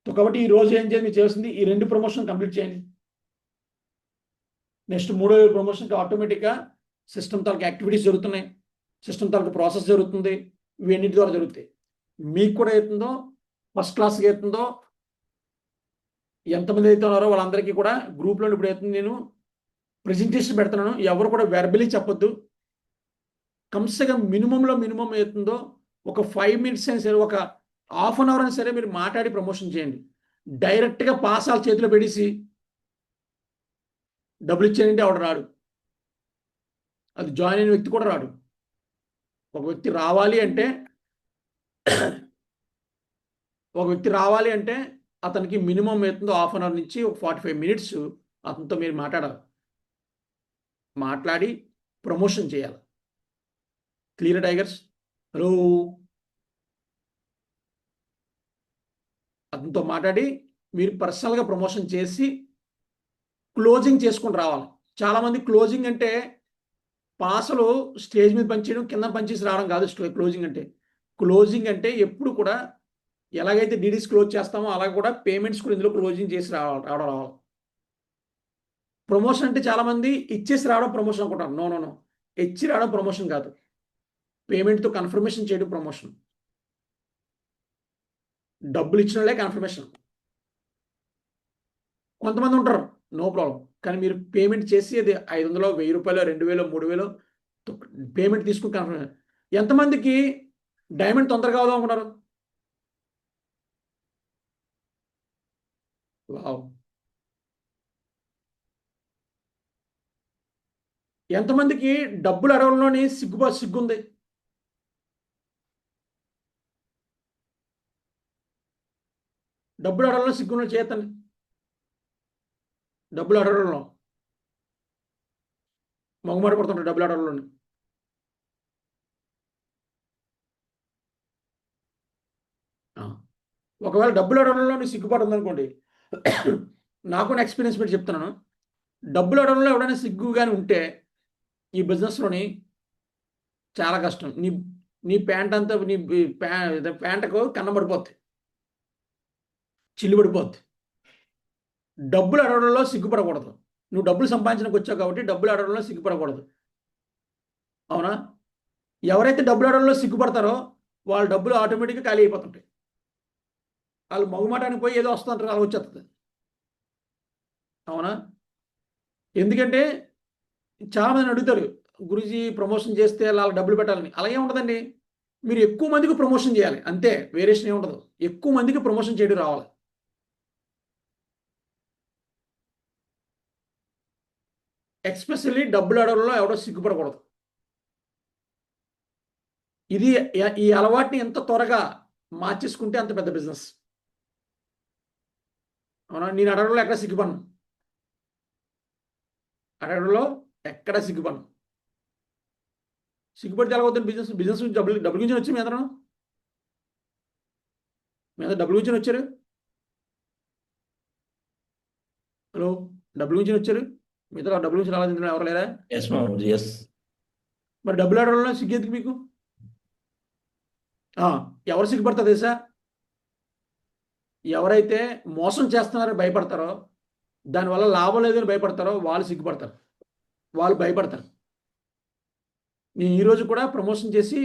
[SPEAKER 3] సో కాబట్టి ఈ రోజు ఏం చేయాలి? మీరు చేయాల్సింది ఈ 2 ప్రమోషన్ కంప్లీట్ చేయండి. నెక్స్ట్ 3వ ప్రమోషన్కి ఆటోమేటిక్గా సిస్టమ్ తాలూకు యాక్టివిటీస్ జరుగుతున్నాయి, సిస్టమ్ తాలూకు ప్రాసెస్ జరుగుతుంది, ఇవన్నిటి ద్వారా జరుగుతాయి. మీకు కూడా అవుతుందో ఫస్ట్ క్లాస్గా అవుతుందో ఎంతమంది అయితే ఉన్నారో వాళ్ళందరికీ కూడా గ్రూప్లో ఇప్పుడు అవుతుంది. నేను ప్రెజెంటేషన్ పెడుతున్నాను. ఎవరు కూడా వెర్బలీ చెప్పొద్దు. కమ్సే మినిమం అవుతుందో ఒక 5 minutes అయినా సరే, ఒక ½ an hour అయినా సరే మీరు మాట్లాడి ప్రమోషన్ చేయండి. డైరెక్ట్గా పాసాల చేతిలో పెడేసి డబ్బులు ఇచ్చానంటే ఆవిడ రాడు, అది జాయిన్ అయిన వ్యక్తి కూడా రాడు. ఒక వ్యక్తి రావాలి అంటే అతనికి మినిమం అవుతుందో ½ an hour నుంచి ఒక 45 minutes అతనితో మీరు మాట్లాడాలి, మాట్లాడి ప్రమోషన్ చేయాలి. Clear tigers? హలో, అతనితో మాట్లాడి మీరు పర్సనల్గా ప్రమోషన్ చేసి క్లోజింగ్ చేసుకొని రావాలి. చాలామంది క్లోజింగ్ అంటే పాసలు స్టేజ్ మీద పనిచేయడం, కింద పనిచేసి రావడం కాదు. క్లోజింగ్ అంటే ఎప్పుడు కూడా ఎలాగైతే డీడీస్ క్లోజ్ చేస్తామో అలా కూడా పేమెంట్స్ కూడా ఇందులో క్లోజింగ్ చేసి రావాలి. ప్రమోషన్ అంటే చాలామంది ఇచ్చేసి రావడం ప్రమోషన్ అనుకుంటారు. నో, ఇచ్చి రావడం ప్రమోషన్ కాదు. పేమెంట్తో కన్ఫర్మేషన్ చేయడం ప్రమోషన్. డబ్బులు ఇచ్చిన వాళ్ళే కన్ఫర్మేషన్. కొంతమంది ఉంటారు నో ప్రాబ్లం, కానీ మీరు పేమెంట్ చేసి అది 500, 1000 రూపాయలు, 2000, 3000 పేమెంట్ తీసుకుని కన్ఫర్మేషన్. ఎంతమందికి డైమండ్ తొందరగా అవుదాం అనుకుంటారు? వావ్. ఎంతమందికి డబ్బులు అడగడంలోని సిగ్గుంది? డబ్బులు అడగడంలో సిగ్గున్న చేతండి. డబ్బులు అడగడంలో మొగమాట పడుతుంటారు. డబ్బులు అడగడంలోని ఒకవేళ డబ్బులు అడగడంలో నీకు సిగ్గుపడుతుంది అనుకోండి, నాకు ఎక్స్పీరియన్స్ పెట్టి చెప్తున్నాను. డబ్బులు అడగడంలో ఎవడైనా సిగ్గుగానే ఉంటే ఈ బిజినెస్లోని చాలా కష్టం. నీ ప్యాంట్ అంతా నీ ప్యాంటకు కన్నం పడిపోద్ది, చిల్లు పడిపోద్ది. డబ్బులు అడగడంలో సిగ్గుపడకూడదు. నువ్వు డబ్బులు సంపాదించడానికి వచ్చావు కాబట్టి డబ్బులు అడగడంలో సిగ్గుపడకూడదు. అవునా? ఎవరైతే డబ్బులు అడగడంలో సిగ్గుపడతారో వాళ్ళ డబ్బులు ఆటోమేటిక్గా ఖాళీ అయిపోతుంటాయి. వాళ్ళు మగుమాటానికి పోయి ఏదో వస్తుంటారు, అలా వచ్చేస్తుంది. అవునా? ఎందుకంటే చాలామంది అడుగుతారు, గురూజీ ప్రమోషన్ చేస్తే అలా డబ్బులు పెట్టాలని. అలాగే ఉండదండి. మీరు ఎక్కువ మందికి ప్రమోషన్ చేయాలి, అంతే, వేరియేషన్ ఏమి ఉండదు. ఎక్కువ మందికి ప్రమోషన్ చేయడం రావాలి. ఎక్స్పెషల్లీ డబ్బులు అడగడంలో ఎవడో సిగ్గుపడకూడదు. ఇది ఈ అలవాటుని ఎంత త్వరగా మార్చేసుకుంటే అంత పెద్ద బిజినెస్. అవునా? నేను అడగడంలో ఎక్కడ సిగ్గుపడను, అడగడంలో ఎక్కడ సిగ్గుపడను. సిగ్గుపడితే ఎలా అవుతుంది బిజినెస్? బిజినెస్ నుంచి డబ్బులు గురించి వచ్చి మీ అందరూ డబ్బుల గురించి వచ్చారు. హలో, డబ్బుల గురించి వచ్చారు. మిగతా డబ్బుల గురించి రాలేదు, ఎవరు లేరా?
[SPEAKER 4] ఎస్ మామూజీ, ఎస్.
[SPEAKER 3] మరి డబ్బులు ఆడడంలో సిగ్గేందుకు మీకు? ఎవరు సిగ్గుపడతారు తెలుసా? ఎవరైతే మోసం చేస్తున్నారో భయపడతారో, దానివల్ల లాభం లేదని భయపడతారో వాళ్ళు సిగ్గుపడతారు, వాళ్ళు భయపడతారు. నేను ఈరోజు కూడా ప్రమోషన్ చేసి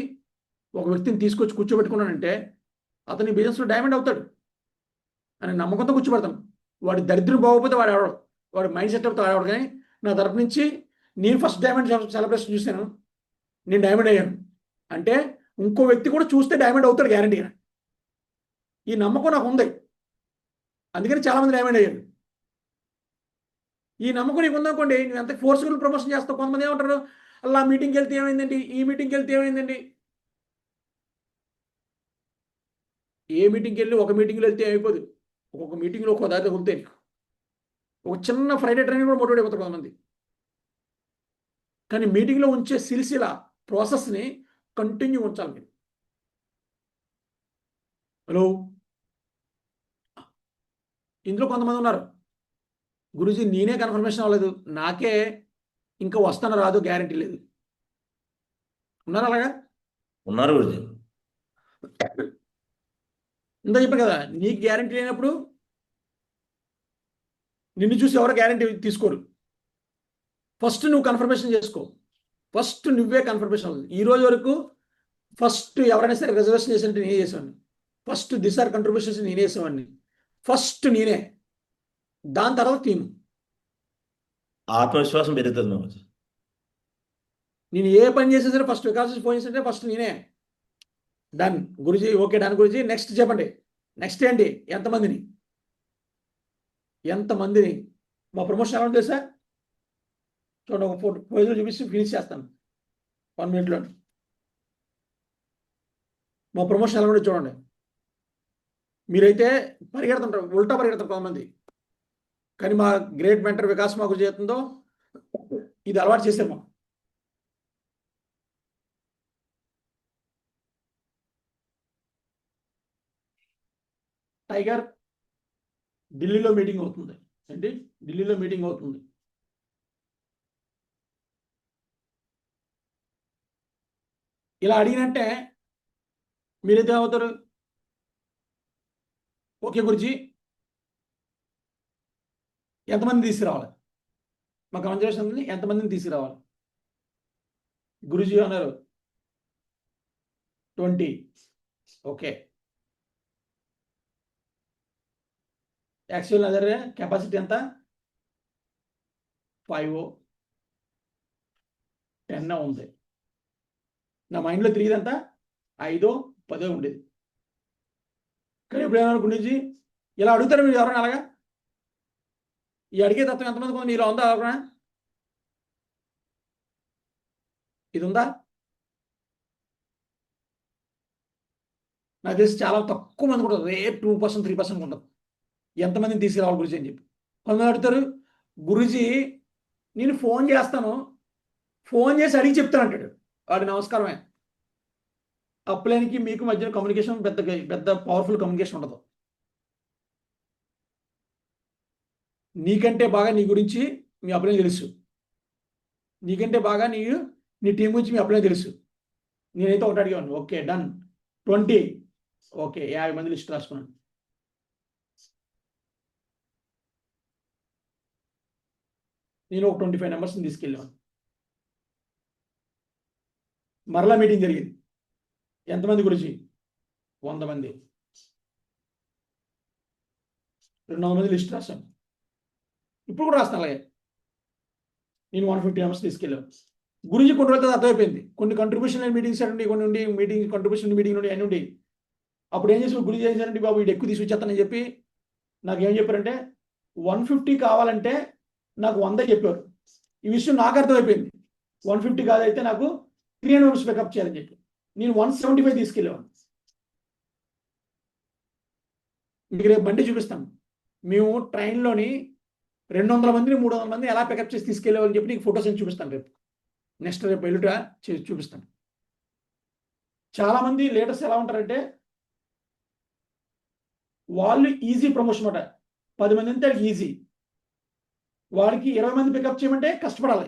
[SPEAKER 3] ఒక వ్యక్తిని తీసుకొచ్చి కూర్చోబెట్టుకున్నానంటే అతని బిజినెస్లో డైమండ్ అవుతాడు అని నమ్మకంతో కూర్చోబెడతాను. వాడి దరిద్రం బాగోకపోతే వాడు ఆడవాడు, వాడి మైండ్ సెట్ అవుతాడు ఆడవాడు. కానీ నా తరపు నుంచి నేను ఫస్ట్ డైమండ్ సెలబ్రేషన్ చూశాను, నేను డైమండ్ అయ్యాను అంటే ఇంకో వ్యక్తి కూడా చూస్తే డైమండ్ అవుతాడు గ్యారంటీగా. ఈ నమ్మకం నాకు ఉంది, అందుకని చాలామంది డైమండ్ అయ్యారు. ఈ నమ్మకం నీకు ఉందనుకోండి, నువ్వు ఎంత ఫోర్స్ఫుల్ ప్రమోషన్ చేస్తావు. కొంతమంది ఏమంటారు, అలా మీటింగ్కి వెళ్తే ఏమైందండి, ఈ మీటింగ్కి వెళ్తే ఏమైందండి. ఏ మీటింగ్కి వెళ్ళి ఒక మీటింగ్లో వెళ్తే అయిపోదు, ఒక్కొక్క మీటింగ్లో ఒక్కొక్క దారి తగులుతాయి నీకు. ఒక చిన్న ఫ్రైడే ట్రైనింగ్ కూడా మోటివేట్ అయిపోతారు కొంతమంది. కానీ మీటింగ్లో ఉంచే సిల్సిల ప్రాసెస్ని కంటిన్యూ ఉంచాలి మీరు. హలో, ఇందులో కొంతమంది ఉన్నారు, గురూజీ నేనే కన్ఫర్మేషన్ అవ్వలేదు, నాకే ఇంకా వస్తానో రాదు గ్యారంటీ లేదు. ఉన్నారు అలాగా?
[SPEAKER 4] ఉన్నారు గురూజీ.
[SPEAKER 3] ఇంత చెప్పాను కదా, నీకు గ్యారంటీ లేనప్పుడు నిన్ను చూసి ఎవరు గ్యారంటీ తీసుకోరు. ఫస్ట్ నువ్వు కన్ఫర్మేషన్ చేసుకో, ఫస్ట్ నువ్వే కన్ఫర్మేషన్ అవుతుంది. ఈ రోజు వరకు ఫస్ట్ ఎవరైనా సరే రిజర్వేషన్ చేసినట్టు నేనే చేసేవాడిని, ఫస్ట్ దిసార్ కంట్రిబ్యూషన్స్ నేనే చేసేవాడిని, ఫస్ట్ నేనే, దాని తర్వాత టీము.
[SPEAKER 4] ఆత్మవిశ్వాసం పెరుగుతుంది మామూజీ.
[SPEAKER 3] నేను ఏ పని చేసినా సరే ఫస్ట్ వికాస్ ఫోన్ చేస్తుంటే ఫస్ట్ నేనే. Done Guruji, okay done Guruji, next చెప్పండి. నెక్స్ట్ ఏంటి? ఎంతమందిని మా ప్రమోషన్ ఎలా తెలుసా? చూడండి, ఒక ఫోటో చూపిస్తే ఫినిష్ చేస్తాను 1 minute. మా ప్రమోషన్ ఎలా ఉంటే చూడండి. మీరైతే పరిగెడుతుంటారు, ఉల్టా పరిగెడతారు కొంతమంది. కానీ మా గ్రేట్ మెంటర్ వికాస్ మాకు చేస్తుందో ఇది అలవాటు చేసాము. టైగర్ ఢిల్లీలో మీటింగ్ అవుతుంది. ఏంటి? ఢిల్లీలో మీటింగ్ అవుతుంది. ఇలా అడిగినట్టే మీరైతే అవుతారు, ఓకే గురూజీ ఎంతమంది తీసుకురావాలి, మా కన్వర్జేషన్ని ఎంతమందిని తీసుకురావాలి? గురూజీ అన్నారు 20. ఓకే, యాక్చువల్ అదే కెపాసిటీ ఎంత? 5 10 ఉంది. నా మైండ్లో తిరిగిదంతా 5 10 ఉండేది. కానీ ఇప్పుడు ఏమన్నా గురూజీ ఇలా అడుగుతారు మీరు ఎవరైనా అలాగా? ఈ అడిగే తత్వం ఎంతమంది కొంది మీలో ఉందా? ఎవరైనా ఇది ఉందా? నాకు తెలిసి చాలా తక్కువ మంది కూడా, రేపు 2% 3% ఉండదు ఎంతమందిని తీసుకురావాలి గురూజీ అని చెప్పి. కొంతమంది అడుగుతారు, గురూజీ నేను ఫోన్ చేస్తాను, ఫోన్ చేసి అడిగి చెప్తాను అంటాడు. వాడి నమస్కారమే. అప్లైన్కి మీకు మధ్యన కమ్యూనికేషన్ పెద్ద పవర్ఫుల్ కమ్యూనికేషన్ ఉండదు. నీకంటే బాగా నీ గురించి మీ అప్లైన్ తెలుసు, నీకంటే బాగా నీ టీం గురించి మీ అప్లైన్ తెలుసు. నేనైతే ఒకటి అడిగాను, ఓకే డన్ 20, ఓకే 50 మంది లిస్ట్ రాసుకున్నాను. నేను ఒక 25 నెంబర్స్ని తీసుకెళ్ళాను. మరలా మీటింగ్ జరిగింది. ఎంతమంది గురించి? 100 మంది 200 మంది లిస్ట్ రాశాను. ఇప్పుడు కూడా రాస్తాను అలాగే. నేను 150 మెంబర్స్ తీసుకెళ్ళాను. గురించి కొన్ని రోజులతో అర్థమైపోయింది. కొన్ని కంట్రిబ్యూషన్ మీటింగ్స్ నుండి, కొన్ని నుండి మీటింగ్ కంట్రిబ్యూషన్ మీటింగ్ నుండి అన్ని ఉండి, అప్పుడు ఏం చేసి గురించి చేశారండి, బాబు ఇది ఎక్కువ తీసుకొచ్చేస్తానని చెప్పి నాకు ఏం చెప్పారంటే 150 కావాలంటే నాకు 100 చెప్పారు. ఈ విషయం నాకు అర్థమైపోయింది. 150 కాదైతే నాకు 300 మెంబర్స్ పికప్ చేయాలని చెప్పి నేను 175 తీసుకెళ్ళేవాను. మీకు రేపు బండి చూపిస్తాను. మేము ట్రైన్లోని 200 మందిని 300 మంది ఎలా పికప్ చేసి తీసుకెళ్ళేవాళ్ళని చెప్పి నీకు ఫొటోస్ అని చూపిస్తాను రేపు. నెక్స్ట్ రేపు ఎల్లుట చూపిస్తాను. చాలామంది లీడర్స్ ఎలా ఉంటారంటే వాళ్ళు ఈజీ ప్రమోషన్ అన్నమాట. 10 మంది అంటే ఈజీ. వాడికి 20 మంది పికప్ చేయమంటే కష్టపడాలి.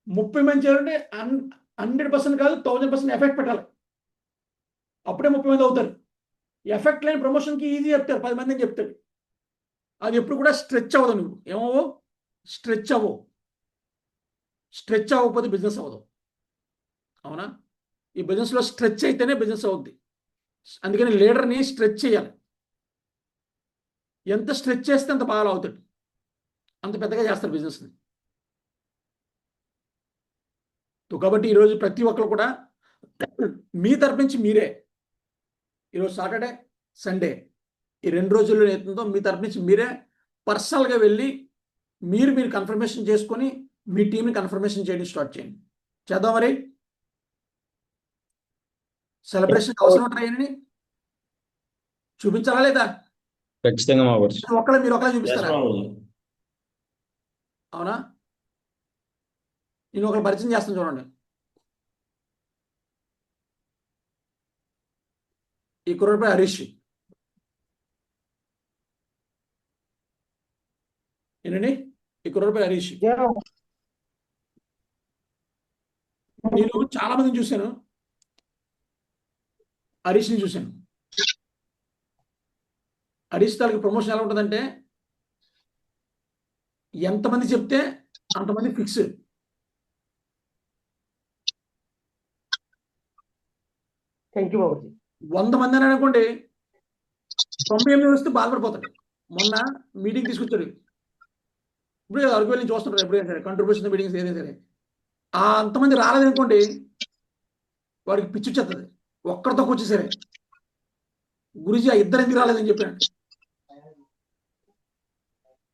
[SPEAKER 3] 30 మంది చేయాలంటే 100% కాదు 1000% ఎఫెక్ట్ పెట్టాలి. అప్పుడే 30 మంది అవుతారు. ఎఫెక్ట్ లేని ప్రమోషన్కి ఈజీ చెప్తారు, 10 మంది అని చెప్తాడు. అది ఎప్పుడు కూడా స్ట్రెచ్ అవ్వదు. నువ్వు ఏమవో స్ట్రెచ్ అవ్వవు. స్ట్రెచ్ అవ్వకపోతే బిజినెస్ అవ్వదు. అవునా? ఈ బిజినెస్లో స్ట్రెచ్ అయితేనే బిజినెస్ అవుద్ది. అందుకని లీడర్ని స్ట్రెచ్ చేయాలి. ఎంత స్ట్రెచ్ చేస్తే అంత బాగా అవుతాడు, అంత పెద్దగా చేస్తారు బిజినెస్ని. కాబట్టి ఈరోజు ప్రతి ఒక్కరు కూడా మీ తరపు నుంచి మీరే, ఈరోజు సాటర్డే సండే ఈ 2 రోజుల్లో ఏతుందో మీ తరపు నుంచి మీరే పర్సనల్గా వెళ్ళి మీరు కన్ఫర్మేషన్ చేసుకొని మీ టీంని కన్ఫర్మేషన్ చేయడం స్టార్ట్ చేయండి. చేద్దాం మరి. సెలబ్రేషన్ అవసరం ఉంటాయని చూపించాలా లేదా?
[SPEAKER 1] ఖచ్చితంగా మా గురించి
[SPEAKER 3] మీరు ఒకళ్ళే
[SPEAKER 4] Yes,
[SPEAKER 3] చూపిస్తారా?
[SPEAKER 4] మామూలు.
[SPEAKER 3] అవునా? నేను ఒకరు పరిచయం చేస్తాను చూడండి. ఈ కుర్రపై హరీష్. ఏంటండి? ఈ కుర్రపై హరీష్. నేను చాలా మందిని చూశాను, హరీష్ని చూశాను. హరీష్ తాలూకు ప్రమోషన్ ఎలా ఉంటుందంటే ఎంతమంది చెప్తే అంతమంది ఫిక్స్.
[SPEAKER 8] Thank you Babuji.
[SPEAKER 3] 100 మంది అని అనుకోండి, 98 వస్తే బాధపడిపోతాడు. మొన్న మీటింగ్ తీసుకొచ్చాడు. ఇప్పుడు అరకు వెళ్ళి చూస్తుంటారు ఎప్పుడైనా సరే కంట్రిబ్యూషన్ మీటింగ్స్ ఏదైనా సరే. అంతమంది రాలేదనుకోండి, వాడికి పిచ్చి వచ్చేస్తుంది. ఒక్కరితో వచ్చి సరే గురుజీ ఆ ఇద్దరు ఎందుకు రాలేదని చెప్పాను.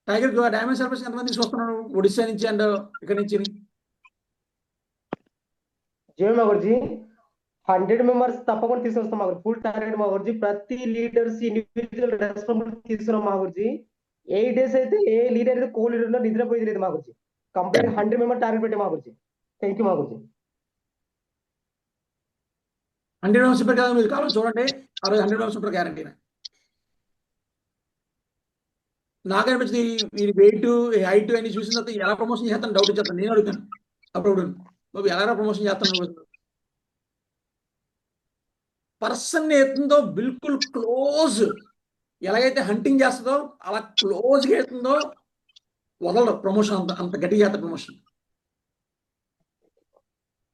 [SPEAKER 3] టైగర్ డైమండ్ సెలబ్రేషన్ ఎంతమంది తీసుకొస్తున్నాడు ఒడిశా నుంచి అండ్ ఇక్కడ నుంచి?
[SPEAKER 8] జయ మాగురుజీ 100 మెంబర్స్ తప్పకుండా తీసుకొస్తాం మాగురు. Full target మాగురుజీ. ప్రతి లీడర్స్ ఇండివిజువల్ రెస్పాన్సిబిలిటీ తీసుకున్నాం మాగురుజీ. 8 days అయితే ఏ లీడర్ కో లీడర్ లో నిద్రపోయేది లేదు మాగురుజీ. కంప్లీట్ 100 మెంబర్ టార్గెట్ పెట్టే మాగురుజీ. థ్యాంక్ యూ మాగురుజీ.
[SPEAKER 3] 100 మెంబర్స్ ఉంటారు కదా, మీరు కావాలి చూడండి. ఆ రోజు 100 మెంబర్స్ ఉంటారు గ్యారంటీనా. నాకు అనిపించింది వీడి వెయిట్ హైట్ అన్ని చూసిన తర్వాత ఎలా ప్రమోషన్ చేస్తాను డౌట్ వచ్చేస్తాను. నేను అడుగుతాను అప్పుడు, బాబు ఎలా ప్రమోషన్ చేస్తాను? పర్సన్ ఎత్తుందో బిల్కుల్ క్లోజ్, ఎలాగైతే హంటింగ్ చేస్తుందో అలా క్లోజ్గా ఎత్తుందో వదలడు ప్రమోషన్. అంత గట్టిగా చేస్తారు ప్రమోషన్.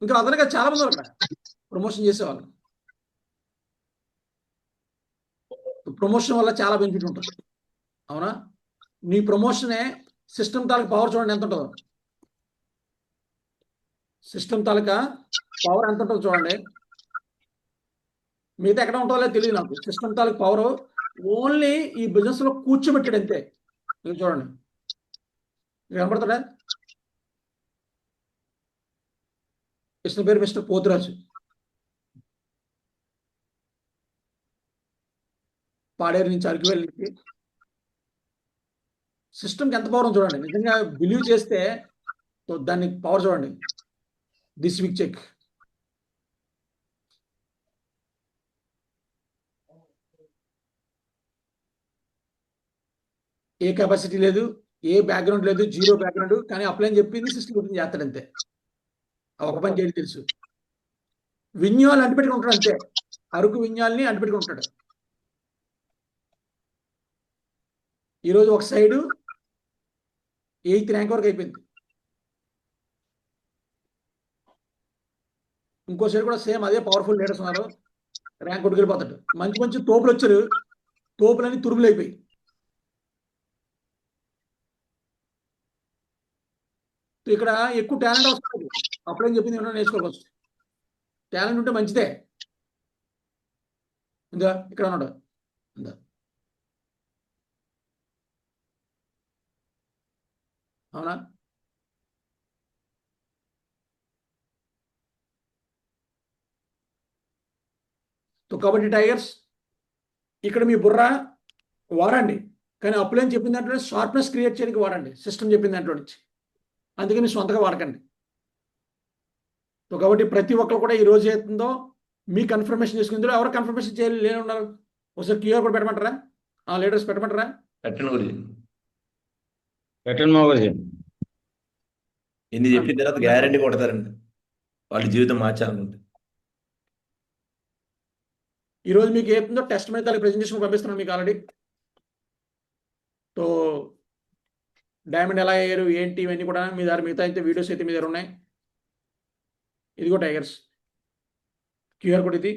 [SPEAKER 3] ఇంకా అదనగా చాలా మంది అక్కడ ప్రమోషన్ చేసేవాళ్ళు. ప్రమోషన్ వల్ల చాలా బెనిఫిట్ ఉంటుంది. అవునా? నీ ప్రమోషనే సిస్టమ్ తాలూకా పవర్ చూడండి ఎంత ఉంటుందో. సిస్టమ్ తాలూకా పవర్ ఎంత ఉంటుందో చూడండి. మిగతా ఎక్కడ ఉంటుందో తెలియదు నాకు. సిస్టమ్ తాలూకా పవర్ ఓన్లీ ఈ బిజినెస్ లో కూర్చోబెట్టాడు అంతే. మీరు చూడండి, కనపడతాడా? ఇతని పేరు మిస్టర్ పోతురాజు. పాడేరు నుంచి అరకువేలు నుంచి. సిస్టమ్కి ఎంత పవర్ చూడండి. నిజంగా బిలీవ్ చేస్తే దాన్ని పవర్ చూడండి. This week check. ఏ కెపాసిటీ లేదు, ఏ బ్యాక్గ్రౌండ్ లేదు, జీరో బ్యాక్గ్రౌండ్. కానీ అప్లై అని చెప్పింది సిస్టమ్ గురించి చేస్తాడంతే. ఒక పని చేయడం తెలుసు. విన్యాలు అంటిపెట్టుకుని ఉంటాడు అంతే. అరకు విన్యాల్ని అంటిపెట్టుకుని ఉంటాడు. ఈరోజు ఒక సైడు 8th ర్యాంక్ వరకు అయిపోయింది. ఇంకో సైడ్ కూడా సేమ్ అదే పవర్ఫుల్ లీడర్స్ ఉన్నారు. ర్యాంక్ కొట్టుకు వెళ్ళిపోతాడు. మంచి మంచి తోపులు వచ్చారు, తోపులని తురుములు అయిపోయి. ఇక్కడ ఎక్కువ టాలెంట్ వస్తుంది, అప్పుడేం చెప్పింది ఏమన్నా నేర్చుకోవచ్చు. టాలెంట్ ఉంటే మంచిదే. ఇందా ఇక్కడ ఉన్నాడు, ఇందా అవునా? సో కాబట్టి టైగర్స్, ఇక్కడ మీ బుర్ర వాడండి, కానీ అప్పులేం చెప్పిన దాంట్లో షార్ప్నెస్ క్రియేట్ చేయడానికి వాడండి, సిస్టమ్ చెప్పిన దాంట్లో నుంచి. అందుకని సొంతగా వాడకండి. సో కాబట్టి ప్రతి ఒక్కరు కూడా ఈ రోజు అవుతుందో మీ కన్ఫర్మేషన్ చేసుకుందో, ఎవరు కన్ఫర్మేషన్ చేయాలి లేని ఉన్నారు, ఒకసారి క్యూఆర్ కోడ్ పెట్టమంటారా? ఆ లీడర్స్ పెట్టమంటారా?
[SPEAKER 4] పెట్టండి గురుజీ.
[SPEAKER 1] పెట్టండి మా గురుజీ.
[SPEAKER 4] ఇన్ని చెప్పిన తర్వాత గ్యారంటీ కొడతారండి, వాళ్ళ జీవితం మార్చాలనుకుంటే.
[SPEAKER 3] ఈరోజు మీకు ఏతుందో టెస్ట్ మీద ప్రెజెంటేషన్ పంపిస్తున్నాను మీకు ఆల్రెడీ. సో డైమండ్ ఎలా అయ్యారు ఏంటి ఇవన్నీ కూడా మీ దగ్గర, మిగతా అయితే వీడియోస్ అయితే మీ దగ్గర ఉన్నాయి. ఇదిగో టైగర్స్ క్యూఆర్ కోడ్ ఇది.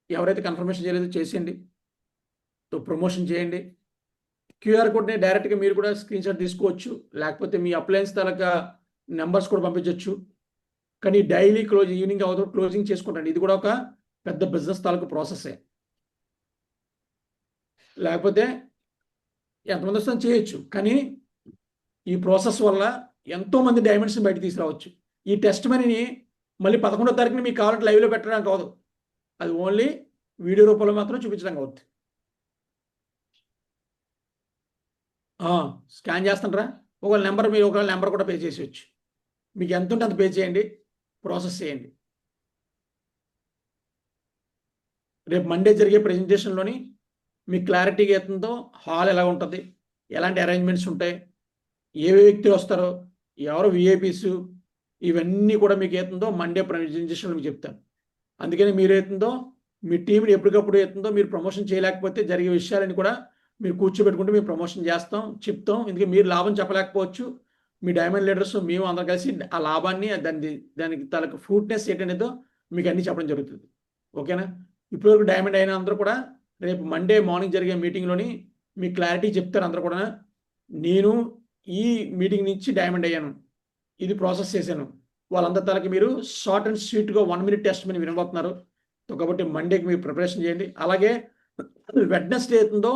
[SPEAKER 3] ఎవరైతే కన్ఫర్మేషన్ చేయలేదో చేసేయండి, సో ప్రమోషన్ చేయండి. క్యూఆర్ కోడ్ని డైరెక్ట్గా మీరు కూడా స్క్రీన్ షాట్ తీసుకోవచ్చు, లేకపోతే మీ అప్లయన్స్ తాలూకా నెంబర్స్ కూడా పంపించవచ్చు. కానీ డైలీ ఈవినింగ్ అవుతారు క్లోజింగ్ చేసుకుంటాండి. ఇది కూడా ఒక పెద్ద బిజినెస్ తాలూకు ప్రాసెసే. లేకపోతే ఎంతమంది వస్తుందో చేయొచ్చు, కానీ ఈ ప్రాసెస్ వల్ల ఎంతోమంది డైమండ్స్ని బయట తీసుకురావచ్చు. ఈ టెస్ట్ మనీని మళ్ళీ 11వ తారీఖున మీకు కావాలంటే లైవ్లో పెట్టడానికి కాదు, అది ఓన్లీ వీడియో రూపంలో మాత్రం చూపించడానికి అవుతుంది. స్కాన్ చేస్తుంటారా? ఒకవేళ నెంబర్, మీరు ఒకవేళ నెంబర్ కూడా పే చేసేయచ్చు. మీకు ఎంత ఉంటే అంత పే చేయండి, ప్రాసెస్ చేయండి. రేపు మండే జరిగే ప్రెజెంటేషన్లోని మీకు క్లారిటీగా అవుతుందో హాల్ ఎలా ఉంటుంది, ఎలాంటి అరేంజ్మెంట్స్ ఉంటాయి, ఏ వ్యక్తులు వస్తారో, ఎవరు విఐపీస్, ఇవన్నీ కూడా మీకు అవుతుందో మండే ప్రెజెంటేషన్లో మీకు చెప్తాను. అందుకని మీరు అవుతుందో మీ టీంని ఎప్పటికప్పుడు అవుతుందో మీరు ప్రమోషన్ చేయలేకపోతే జరిగే విషయాలని కూడా మీరు కూర్చోబెట్టుకుంటే మేము ప్రమోషన్ చేస్తాం, చెప్తాం. ఎందుకంటే మీరు లాభం చెప్పలేకపోవచ్చు, మీ డైమండ్ లీడర్స్ మేము అందరం కలిసి ఆ లాభాన్ని దానికి తనకు ఫ్రూట్నెస్ ఏంటనేదో మీకు అన్నీ చెప్పడం జరుగుతుంది. ఓకేనా? ఇప్పటివరకు డైమండ్ అయిన అందరూ కూడా రేపు మండే మార్నింగ్ జరిగే మీటింగ్లోని మీ క్లారిటీ చెప్తారు అందరూ కూడా. నేను ఈ మీటింగ్ నుంచి డైమండ్ అయ్యాను, ఇది ప్రాసెస్ చేశాను, వాళ్ళందరి తలకి మీరు షార్ట్ అండ్ స్వీట్గా 1 minute టెస్ట్ మీరు వినబోతున్నారు. కాబట్టి మండేకి మీరు ప్రిపరేషన్ చేయండి. అలాగే వెడ్నెస్డే అవుతుందో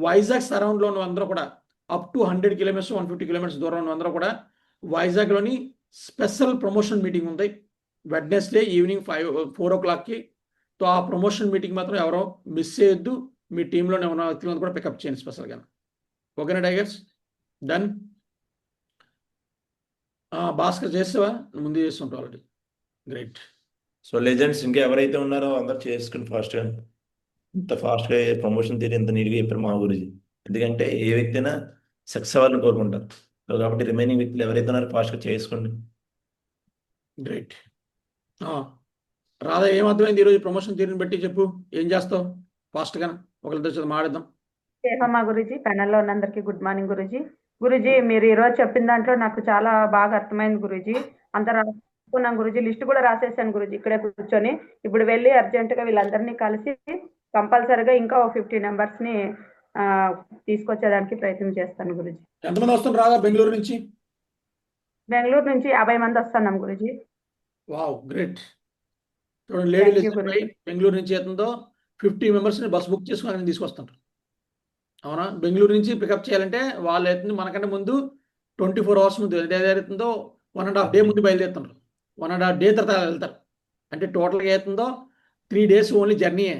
[SPEAKER 3] వైజాగ్ సరౌండ్లో ఉన్న అందరూ కూడా అప్ టు 100 kilometers 150 kilometers దూరం ఉన్న అందరూ కూడా వైజాగ్లోని స్పెషల్ ప్రమోషన్ మీటింగ్ ఉంది వెడ్నెస్డే ఈవినింగ్ 4 o'clockకి. సో ఆ ప్రమోషన్ మీటింగ్ మాత్రం ఎవరో మిస్ చేయొద్దు. మీ టీంలోనే ఉన్న వ్యక్తులను కూడా పికప్ చేయండి స్పెషల్గా. ఓకేనా టైగర్స్? డన్. భాస్కర్ చేస్తావా? ముందు చేస్తుంటావు ఆల్రెడీ. గ్రేట్.
[SPEAKER 4] సో లెజెండ్స్ ఇంకా ఎవరైతే ఉన్నారో అందరు చేసుకుని ఫాస్ట్గా, ఇంత ఫాస్ట్గా ప్రమోషన్ తీరి ఇంత నీట్గా చెప్పారు మా గురించి. ఎందుకంటే ఏ వ్యక్తి అయినా సక్సెస్ అవ్వాలని కోరుకుంటారు. సో కాబట్టి రిమైనింగ్ వ్యక్తులు ఎవరైతే ఉన్నారో ఫాస్ట్గా చేసుకోండి.
[SPEAKER 3] గ్రేట్. రాధా, ఏమర్థమైంది ఈరోజు ప్రమోషన్ తీరుని బట్టి? చెప్పు, ఏం చేస్తావు ఫాస్ట్గా? ఒకరితో మాట్లాడదాం.
[SPEAKER 9] మా గురుజీ, ప్యానెల్లో ఉన్నందరికీ గుడ్ మార్నింగ్ గురుజీ. గురుజీ, మీరు ఈరోజు చెప్పిన దాంట్లో నాకు చాలా బాగా అర్థమైంది గురుజీ. అంత రాసుకున్నాం గురుజీ, లిస్ట్ కూడా రాసేసాను గురుజీ ఇక్కడే కూర్చొని. ఇప్పుడు వెళ్ళి అర్జెంటుగా వీళ్ళందరినీ కలిసి కంపల్సరిగా ఇంకా 50 మెంబర్స్ని తీసుకొచ్చేదానికి ప్రయత్నం చేస్తాను గురుజీ.
[SPEAKER 3] ఎంతమంది వస్తున్నారు రాధా బెంగళూరు నుంచి?
[SPEAKER 9] బెంగళూరు నుంచి 50 మంది వస్తున్నాం గురుజీ.
[SPEAKER 3] Wow, great. చూడండి, లేడీ బెంగళూరు నుంచి అవుతుందో 50 మెంబర్స్ని బస్ బుక్ చేసుకుని తీసుకొస్తుంటారు. అవునా? బెంగళూరు నుంచి పికప్ చేయాలంటే వాళ్ళు అవుతుంది మనకంటే ముందు 24 hours ముందు ఏదైతుందో 1.5 day ముందు బయలుదేరుతున్నారు. 1.5 day తర్వాత వెళ్తారు. అంటే టోటల్గా అవుతుందో 3 days ఓన్లీ జర్నీయే.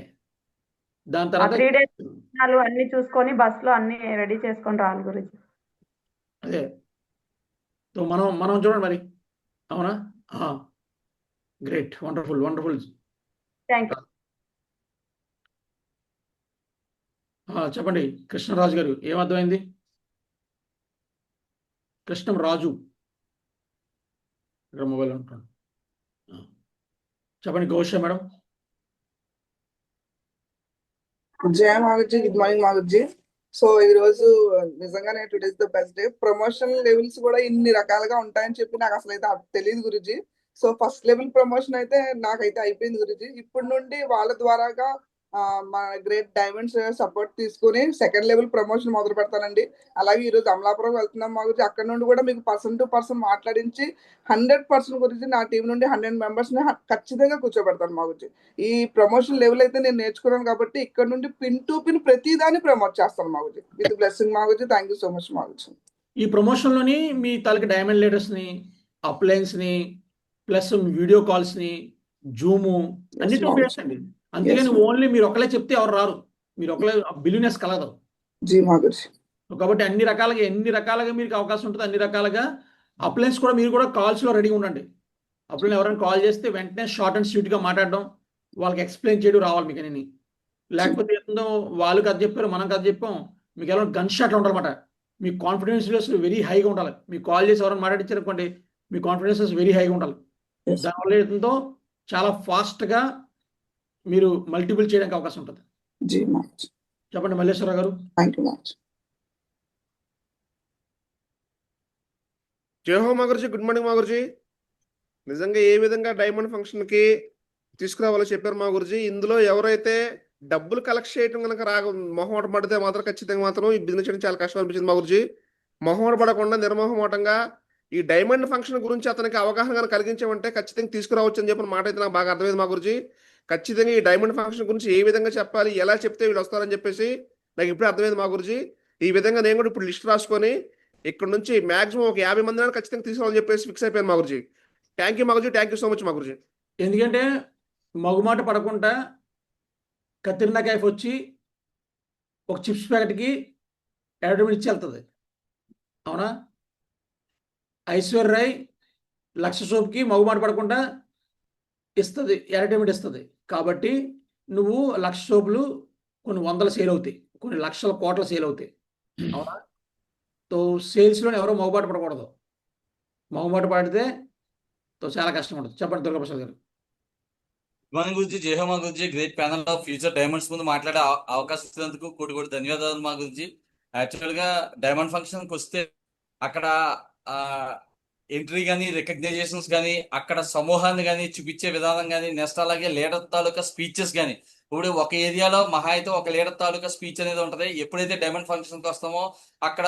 [SPEAKER 3] దాని తర్వాత
[SPEAKER 9] 3 days అన్ని చూసుకొని బస్సులో అన్ని రెడీ చేసుకొని రావాలి గురుజీ.
[SPEAKER 3] అదే. సో మనం చూడండి మరి. అవునా? Great, wonderful wonderful.
[SPEAKER 9] Thank you.
[SPEAKER 3] చెప్పండి కృష్ణరాజు గారు, ఏమర్థమైంది? కృష్ణం రాజు ఇక్కడ మొబైల్ ఉంటాను. చెప్పండి గౌష మేడం.
[SPEAKER 10] జయ మాగుజీ, గుడ్ మార్నింగ్ మాగుజీ. సో ఈ రోజు నిజంగానే today is the best day. Promotion levels కూడా ఇన్ని రకాలుగా ఉంటాయని చెప్పి నాకు అసలు అయితే తెలియదు Guruji. So first level promotion అయితే నాకైతే అయిపోయింది గురుజీ. ఇప్పటి నుండి వాళ్ళ ద్వారాగా మా గ్రేట్ డైమండ్స్ సపోర్ట్ తీసుకుని సెకండ్ లెవెల్ ప్రమోషన్ మొదలు పెడతానండి. అలాగే ఈరోజు అమలాపురం వెళ్తున్నాం మా గురించి. అక్కడ నుండి కూడా మీకు పర్సన్ టు పర్సన్ మాట్లాడించి 100% గురించి నా టీం నుండి 100 మెంబర్స్ని ఖచ్చితంగా కూర్చోబెడతాను మా గురించి. ఈ ప్రమోషన్ లెవెల్ అయితే నేను నేర్చుకున్నాను కాబట్టి ఇక్కడ నుండి పిన్ టు పిన్ ప్రతిదాన్ని ప్రమోట్ చేస్తాను మా గురించి. విత్ బ్లెస్సింగ్ మా గురించి. థ్యాంక్ యూ సో మచ్ మా గురించి.
[SPEAKER 3] ఈ ప్రమోషన్లోని మీ తాలూకు డైమండ్ లీడర్స్ని, అప్లయన్స్ని, ప్లస్ వీడియో కాల్స్ని, జూము అన్ని చూపించండి. అంతేగాని ఓన్లీ మీరు ఒకళ్ళే చెప్తే ఎవరు రారు. మీరు ఒకళ్ళే బిలీనెస్ కలగదు.
[SPEAKER 10] జీ మా గురించి.
[SPEAKER 3] కాబట్టి ఎన్ని రకాలుగా మీకు అవకాశం ఉంటుంది, అన్ని రకాలుగా అప్లయన్స్ కూడా మీరు కూడా కాల్స్లో రెడీగా ఉండండి. అప్లైన్ ఎవరైనా కాల్ చేస్తే వెంటనే షార్ట్ అండ్ స్వీట్గా మాట్లాడడం, వాళ్ళకి ఎక్స్ప్లెయిన్ చేయడం రావాలి మీకు అన్ని. లేకపోతే ఏందో వాళ్ళు కథ చెప్పారు, మనం కథ చెప్పాం, మీకు ఎలా గన్ షాట్లు ఉండాలన్నమాట. మీ కాన్ఫిడెన్స్ లెవెల్స్ వెరీ హైగా ఉండాలి. మీకు కాల్ చేసి ఎవరైనా మాట్లాడించారు అనుకోండి, మీ కాన్ఫిడెన్స్ లెవెల్స్ వెరీ హైగా ఉండాలి. దానివల్ల ఏంటో చాలా ఫాస్ట్గా మీరు మల్టిపుల్ చేయడానికి అవకాశం ఉంటుంది.
[SPEAKER 10] జీ మా గురించి.
[SPEAKER 3] చెప్పండి మల్లేశ్వరరావు గారు.
[SPEAKER 10] థ్యాంక్ యూ మా గురించి.
[SPEAKER 11] జై హో మా గురుజీ. గుడ్ మార్నింగ్ మా గురుజీ. నిజంగా ఏ విధంగా డైమండ్ ఫంక్షన్కి తీసుకురావాలో చెప్పారు మా గురుజీ. ఇందులో ఎవరైతే డబ్బులు కలెక్ట్ చేయడం కనుక మొహమాట పడితే మాత్రం ఖచ్చితంగా మాత్రం ఈ బిజినెస్ చేయడం చాలా కష్టం అనిపించింది మా గురుజీ. మొహమాట పడకుండా నిర్మోహమాటంగా ఈ డైమండ్ ఫంక్షన్ గురించి అతనికి అవగాహన కనుక కలిగించామంటే ఖచ్చితంగా తీసుకురావచ్చు అని చెప్పిన మాట అయితే నాకు బాగా అర్థమైంది మా గురుజీ. ఖచ్చితంగా ఈ డైమండ్ ఫంక్షన్ గురించి ఏ విధంగా చెప్పాలి, ఎలా చెప్తే వీళ్ళు వస్తారని చెప్పేసి నాకు ఇప్పుడే అర్థమైంది మా గురుజీ. ఈ విధంగా నేను కూడా ఇప్పుడు లిస్ట్ రాసుకొని ఇక్కడ నుంచి మాక్సిమం ఒక 50 మంది ఖచ్చితంగా తీసుకోవాలని చెప్పేసి ఫిక్స్ అయిపోయాను మా గురుజీ. థ్యాంక్ యూ మా Guruji. Thank you so much మా గురుజీ.
[SPEAKER 3] ఎందుకంటే మగుమాట పడకుండా కత్రినా కైఫ్ వచ్చి ఒక చిప్స్ ప్యాకెట్కి అడ్వర్టైజ్మెంట్ ఇచ్చి వెళ్తుంది, అవునా? ఐశ్వర్య రాయ్ 1,00,000 సోప్కి మగుమాట పడకుండా ఇస్తుంది, అడ్వర్టైజ్మెంట్ ఇస్తుంది. కాబట్టి నువ్వు 1,00,000 సోపులు కొన్ని వందల సేల్ అవుతాయి, కొన్ని లక్షల కోట్ల సేల్ అవుతాయి, అవునా? తో సేల్స్లో ఎవరో మగుబాట పడకూడదు. మగుబాట పడితే చాలా కష్టం ఉంటుంది. చెప్పండి దుర్గాప్రసాద్ గారు.
[SPEAKER 1] గుడ్ మార్నింగ్ గురించి. జై హో మా గురించి. Great panel of future diamonds ముందు మాట్లాడే అవకాశం ఇచ్చినందుకు కోటి ధన్యవాదాలు మా గురించి. యాక్చువల్గా డైమండ్ ఫంక్షన్కి వస్తే అక్కడ ఎంట్రీ కానీ, రికగ్నైజేషన్స్ కానీ, అక్కడ సమూహాన్ని కానీ చూపించే విధానం కానీ, నెక్స్ట్ అలాగే లీడర్ తాలూకా స్పీచెస్ కానీ. ఇప్పుడు ఒక ఏరియాలో మహా అయితే ఒక లీడర్ తాలూకా స్పీచ్ అనేది ఉంటుంది. ఎప్పుడైతే డైమండ్ ఫంక్షన్కి వస్తామో అక్కడ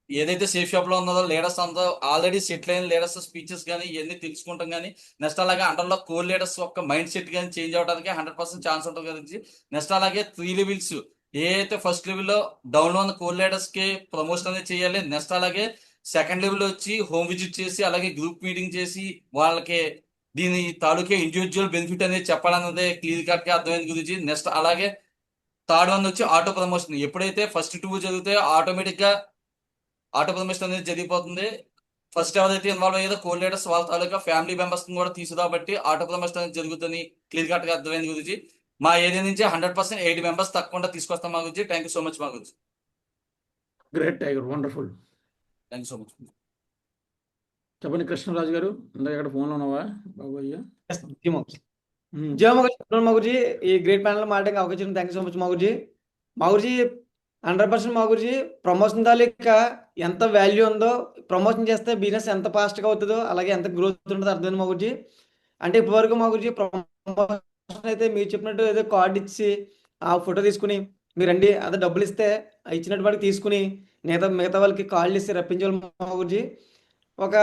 [SPEAKER 1] ఏదైతే సేఫ్ షాప్ లో ఉన్నదో లీడర్స్ అంతా ఆల్రెడీ సెటిల్ అయిన లీడర్స్ స్పీచెస్ కానీ ఇవన్నీ తెలుసుకుంటాం. కానీ నెక్స్ట్ అలాగే అండర్లో కోర్ లీడర్స్ యొక్క మైండ్ సెట్ కానీ చేంజ్ అవడానికి 100% ఛాన్స్ ఉంటుంది కదండి. నెక్స్ట్ అలాగే 3 లెవెల్స్ ఏ అయితే ఫస్ట్ లెవెల్లో డౌన్ లో ఉన్న కోర్ లీడర్స్ కి ప్రమోషన్ అనేది చేయాలి. నెక్స్ట్ అలాగే సెకండ్ లెవెల్ వచ్చి హోమ్ విజిట్ చేసి అలాగే గ్రూప్ మీటింగ్ చేసి వాళ్ళకి దీని తాలూకే ఇండివిజువల్ బెనిఫిట్ అనేది చెప్పాలన్నదే క్లియర్ కట్ గా అర్థమైంది గురించి. నెక్స్ట్ అలాగే థర్డ్ వన్ వచ్చి ఆటో ప్రమోషన్. ఎప్పుడైతే ఫస్ట్ 2 జరుగుతాయో ఆటోమేటిక్ గా ఆటో ప్రమోషన్ అనేది జరిగిపోతుంది. ఫస్ట్ ఎవరైతే ఇన్వాల్వ్ అయ్యేదో కోర్ లీడర్స్ వాళ్ళ తాలూకా ఫ్యామిలీ మెంబర్స్ కూడా తీసుకురాబట్టి ఆటో ప్రమోషన్ అనేది జరుగుతుంది. క్లియర్ కట్ గా అర్థమైంది గురించి. మా ఏరియా నుంచి 100% 8 మెంబర్స్ తప్పకుండా తీసుకొస్తాం మా గురించి. థ్యాంక్ యూ సో మచ్ మా గురించి.
[SPEAKER 3] Great tiger, wonderful.
[SPEAKER 1] Thank you so much.
[SPEAKER 3] చెప్పండి కృష్ణరాజు గారు. ఇందాక ఇక్కడ ఫోన్లో ఉన్నావా బాబయ్య?
[SPEAKER 12] జై మగుజీ. ఈ గ్రేట్ ప్యానల్ మాట్లాడే అవకాశం థ్యాంక్ యూ సో మచ్ మగుజీ. 100% మగుజీ. ప్రమోషన్ తాలూకా ఎంత వాల్యూ ఉందో, ప్రమోషన్ చేస్తే బిజినెస్ ఎంత ఫాస్ట్గా అవుతుందో అలాగే ఎంత గ్రోత్ ఉంటుందో అర్థమైంది మగుజీ. అంటే ఇప్పటివరకు మగుజీ ప్రమోషన్ అయితే మీరు చెప్పినట్టు ఏదో కార్డు ఇచ్చి ఆ ఫోటో తీసుకుని మీరు రండి అదే డబ్బులు ఇస్తే ఇచ్చినట్టు వాడికి తీసుకుని మిగతా వాళ్ళకి కాల్ చేసి రప్పించాలి మగుజీ. ఒక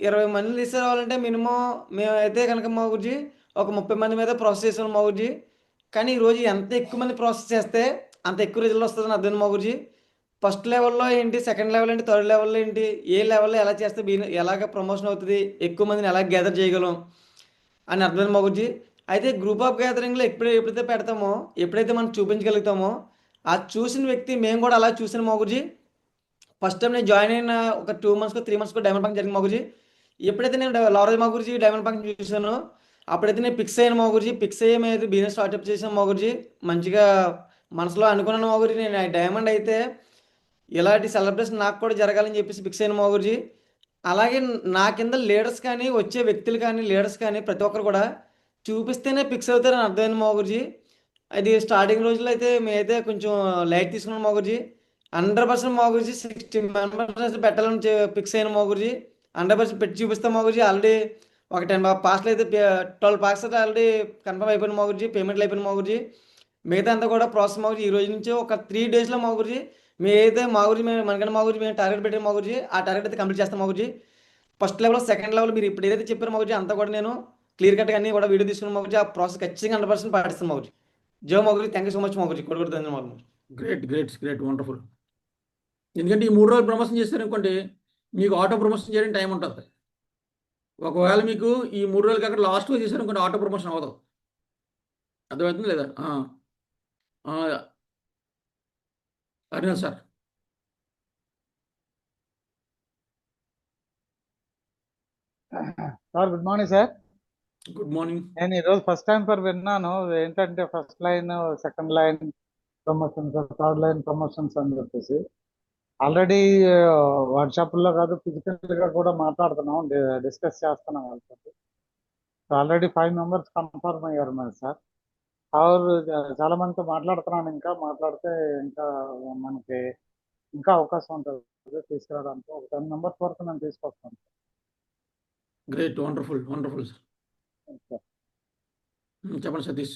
[SPEAKER 12] 20 మందిని తీసుకురావాలంటే మినిమం మేమైతే కనుక మగుజీ ఒక 30 మంది మీద ప్రాసెస్ చేసాం మగుజీ. కానీ ఈరోజు ఎంత ఎక్కువ మంది ప్రాసెస్ చేస్తే అంత ఎక్కువ రిజల్ట్ వస్తుందని అర్థం మగుజీ. ఫస్ట్ లెవెల్లో ఏంటి, సెకండ్ లెవెల్ ఏంటి, థర్డ్ లెవెల్లో ఏంటి, ఏ లెవెల్లో ఎలా చేస్తే ఎలాగ ప్రమోషన్ అవుతుంది, ఎక్కువ మందిని ఎలా గ్యాదర్ చేయగలం అని అర్థమైంది మగుజీ. అయితే గ్రూప్ ఆఫ్ గ్యాదరింగ్లో ఎప్పుడైతే పెడతామో, ఎప్పుడైతే మనం చూపించగలుగుతామో ఆ చూసిన వ్యక్తి మేము కూడా అలా చూసిన మగుజీ. ఫస్ట్ టైం నేను జాయిన్ అయిన ఒక 2 months 3 months డైమండ్ ఫంక్షన్ జరిగింది మగుజీ. ఎప్పుడైతే నేను లారేజ్ మగుజీ డైమండ్ ఫంక్షన్ చూసానో అప్పుడైతే నేను ఫిక్స్ అయ్యాను మగుజీ. ఫిక్స్ అయ్యి మీద బిజినెస్ స్టార్ట్అప్ చేసాను మగుజీ. మంచిగా మనసులో అనుకున్నాను మగుజీ, నేను డైమండ్ అయితే ఇలాంటి సెలబ్రేషన్ నాకు కూడా జరగాలని చెప్పేసి ఫిక్స్ అయిన మగుజీ. అలాగే నా కింద లీడర్స్ కానీ వచ్చే వ్యక్తులు కానీ లీడర్స్ కానీ ప్రతి ఒక్కరు కూడా చూపిస్తేనే ఫిక్స్ అవుతారని అర్థమైంది మగుజీ. అది స్టార్టింగ్ రోజుల్లో అయితే మేమైతే కొంచెం లైట్ తీసుకున్నాం మగుజీ. 100% మగుజీ 60 మెంబర్స్ పెట్టాలని ఫిక్స్ అయిన మగుజీ. 100% పెట్టి చూపిస్తాం మగుజీ. ఆల్రెడీ ఒక 10 పాస్ట్లు అయితే 12 పాస్ అయితే ఆల్రెడీ కన్ఫర్మ్ అయిపోయింది మా గురించి, పేమెంట్లు అయిపోయింది మా గురించి. మిగతా అంతా కూడా ప్రాసెస్ మా గురించి ఈ రోజు నుంచి ఒక 3 డేస్లో మా గురించి మేము ఏదైతే మా గురించి మనకంటే మా గురించి మేము టార్గెట్ పెట్టాము మా గురించి ఆ టార్గెట్ అయితే కంప్లీట్ చేస్తాం మా గురించి. ఫస్ట్ లెవెల్, సెకండ్ లెవెల్ మీరు ఇప్పుడు ఏదైతే చెప్పారో మా గురించి అంతా కూడా నేను క్లియర్ కట్గా అన్ని కూడా వీడియో తీసుకుని మా గురించి ఆ ప్రాసెస్ ఖచ్చితంగా 100% పాటిస్తాను మా గురించి. జో మా గురించి థ్యాంక్ యూ సో మచ్ మా గురించి కూడా ధన్యవాదాలు.
[SPEAKER 3] Great wonderful. ఎందుకంటే ఈ 3 రోజులు ప్రమోషన్ చేశారనుకోండి మీకు ఆటో ప్రమోషన్ చేయడానికి టైం ఉంటుంది. ఒకవేళ మీకు ఈ 3 రోజులకి అక్కడ లాస్ట్లో చేశారనుకోండి ఆటో ప్రమోషన్ అవ్వదు. అర్థమవుతుంది లేదా? Arjun sir.
[SPEAKER 13] Sir good morning sir.
[SPEAKER 3] Good morning.
[SPEAKER 13] నేను ఈరోజు ఫస్ట్ టైం సార్ విన్నాను ఏంటంటే first line, second line promotions, third line promotions అని చెప్పేసి. ఆల్రెడీ వాట్సాప్లో కాదు ఫిజికల్గా కూడా మాట్లాడుతున్నాం, డిస్కస్ చేస్తున్నాం వాళ్ళతో. ఆల్రెడీ 5 మెంబర్స్ కన్ఫర్మ్ అయ్యారు మరి సార్. చాలా మందితో మాట్లాడుతున్నాను, ఇంకా మాట్లాడితే ఇంకా మనకి ఇంకా అవకాశం ఉంటుంది తీసుకురావడానికి. ఒక 10 మెంబర్స్ వరకు నేను తీసుకొస్తాను.
[SPEAKER 3] Great wonderful sir. చెప్పండి సతీష్.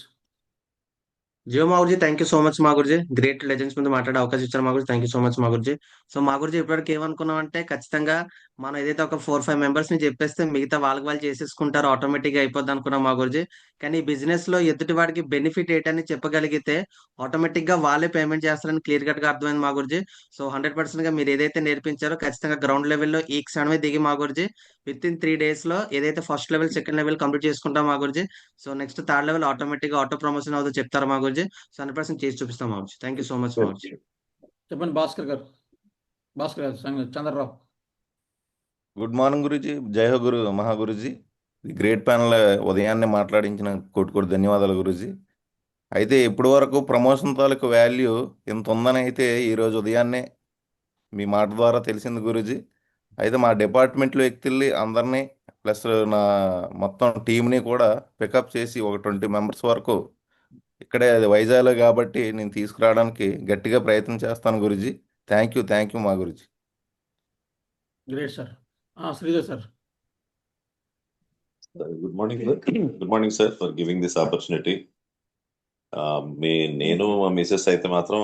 [SPEAKER 14] జియో మా గురించి థ్యాంక్ యూ సో మచ్ మా గురించి. గ్రేట్ లెజెండ్స్ ముందు మాట్లాడే అవకాశం ఇచ్చారు మా గురించి. థ్యాంక్ యూ సో మచ్ మా గురించి. సో మా గురించి ఇప్పటివరకు ఏమనుకున్నాం అంటే ఖచ్చితంగా మనం ఏదైతే ఒక 4-5 మెంబర్స్ ని చెప్పేస్తే మిగతా వాళ్ళకి వాళ్ళు చేసేసుకుంటారు, ఆటోమేటిక్ గా అయిపోద్ది అనుకున్నాం మా గురించి. కానీ ఈ బిజినెస్ లో ఎదుటి వాడికి బెనిఫిట్ ఏంటని చెప్పగలిగితే ఆటోమేటిక్ గా వాళ్ళే పేమెంట్ చేస్తారని క్లియర్ కట్ గా అర్థమైంది మా గురించి. సో 100% గా మీరు ఏదైతే నేర్పించారో ఖచ్చితంగా గ్రౌండ్ లెవెల్లో ఈ క్షణమే దిగి మా గురించి విత్ ఇన్ 3 days లో ఏదైతే first level, second level complete చేసుకుంటాం మా గురించి. So next third level automatic గా ఆటో ప్రమోషన్ అవుతుందో చెప్తారు మా గురించి. సో 100% చేసి చూపిస్తాం మా గురించి. థ్యాంక్ యూ సో మచ్ మా గురించి.
[SPEAKER 3] చెప్పండి భాస్కర్ గారు. చంద్రరావు.
[SPEAKER 4] గుడ్ మార్నింగ్ గురుజీ. జై హో గురు మహాగురుజీ. గ్రేట్ ప్యానల్ ఉదయాన్నే మాట్లాడించిన కోటి ధన్యవాదాలు గురుజీ. అయితే ఇప్పటి వరకు ప్రమోషన్ తాలూకు వాల్యూ ఇంత ఉందని అయితే ఈరోజు ఉదయాన్నే మీ మాట ద్వారా తెలిసింది గురుజీ. అయితే మా డిపార్ట్మెంట్లో వ్యక్తుల్ని అందరినీ ప్లస్ నా మొత్తం టీంని కూడా పికప్ చేసి ఒక 20 మెంబర్స్ వరకు ఇక్కడే అది వైజాగ్లో కాబట్టి నేను తీసుకురావడానికి గట్టిగా ప్రయత్నం చేస్తాను గురుజీ. థ్యాంక్ యూ మా Guruji.
[SPEAKER 3] Great sir. Sridhar sir.
[SPEAKER 15] Good morning sir for giving this opportunity. నేను మా మిసెస్ అయితే మాత్రం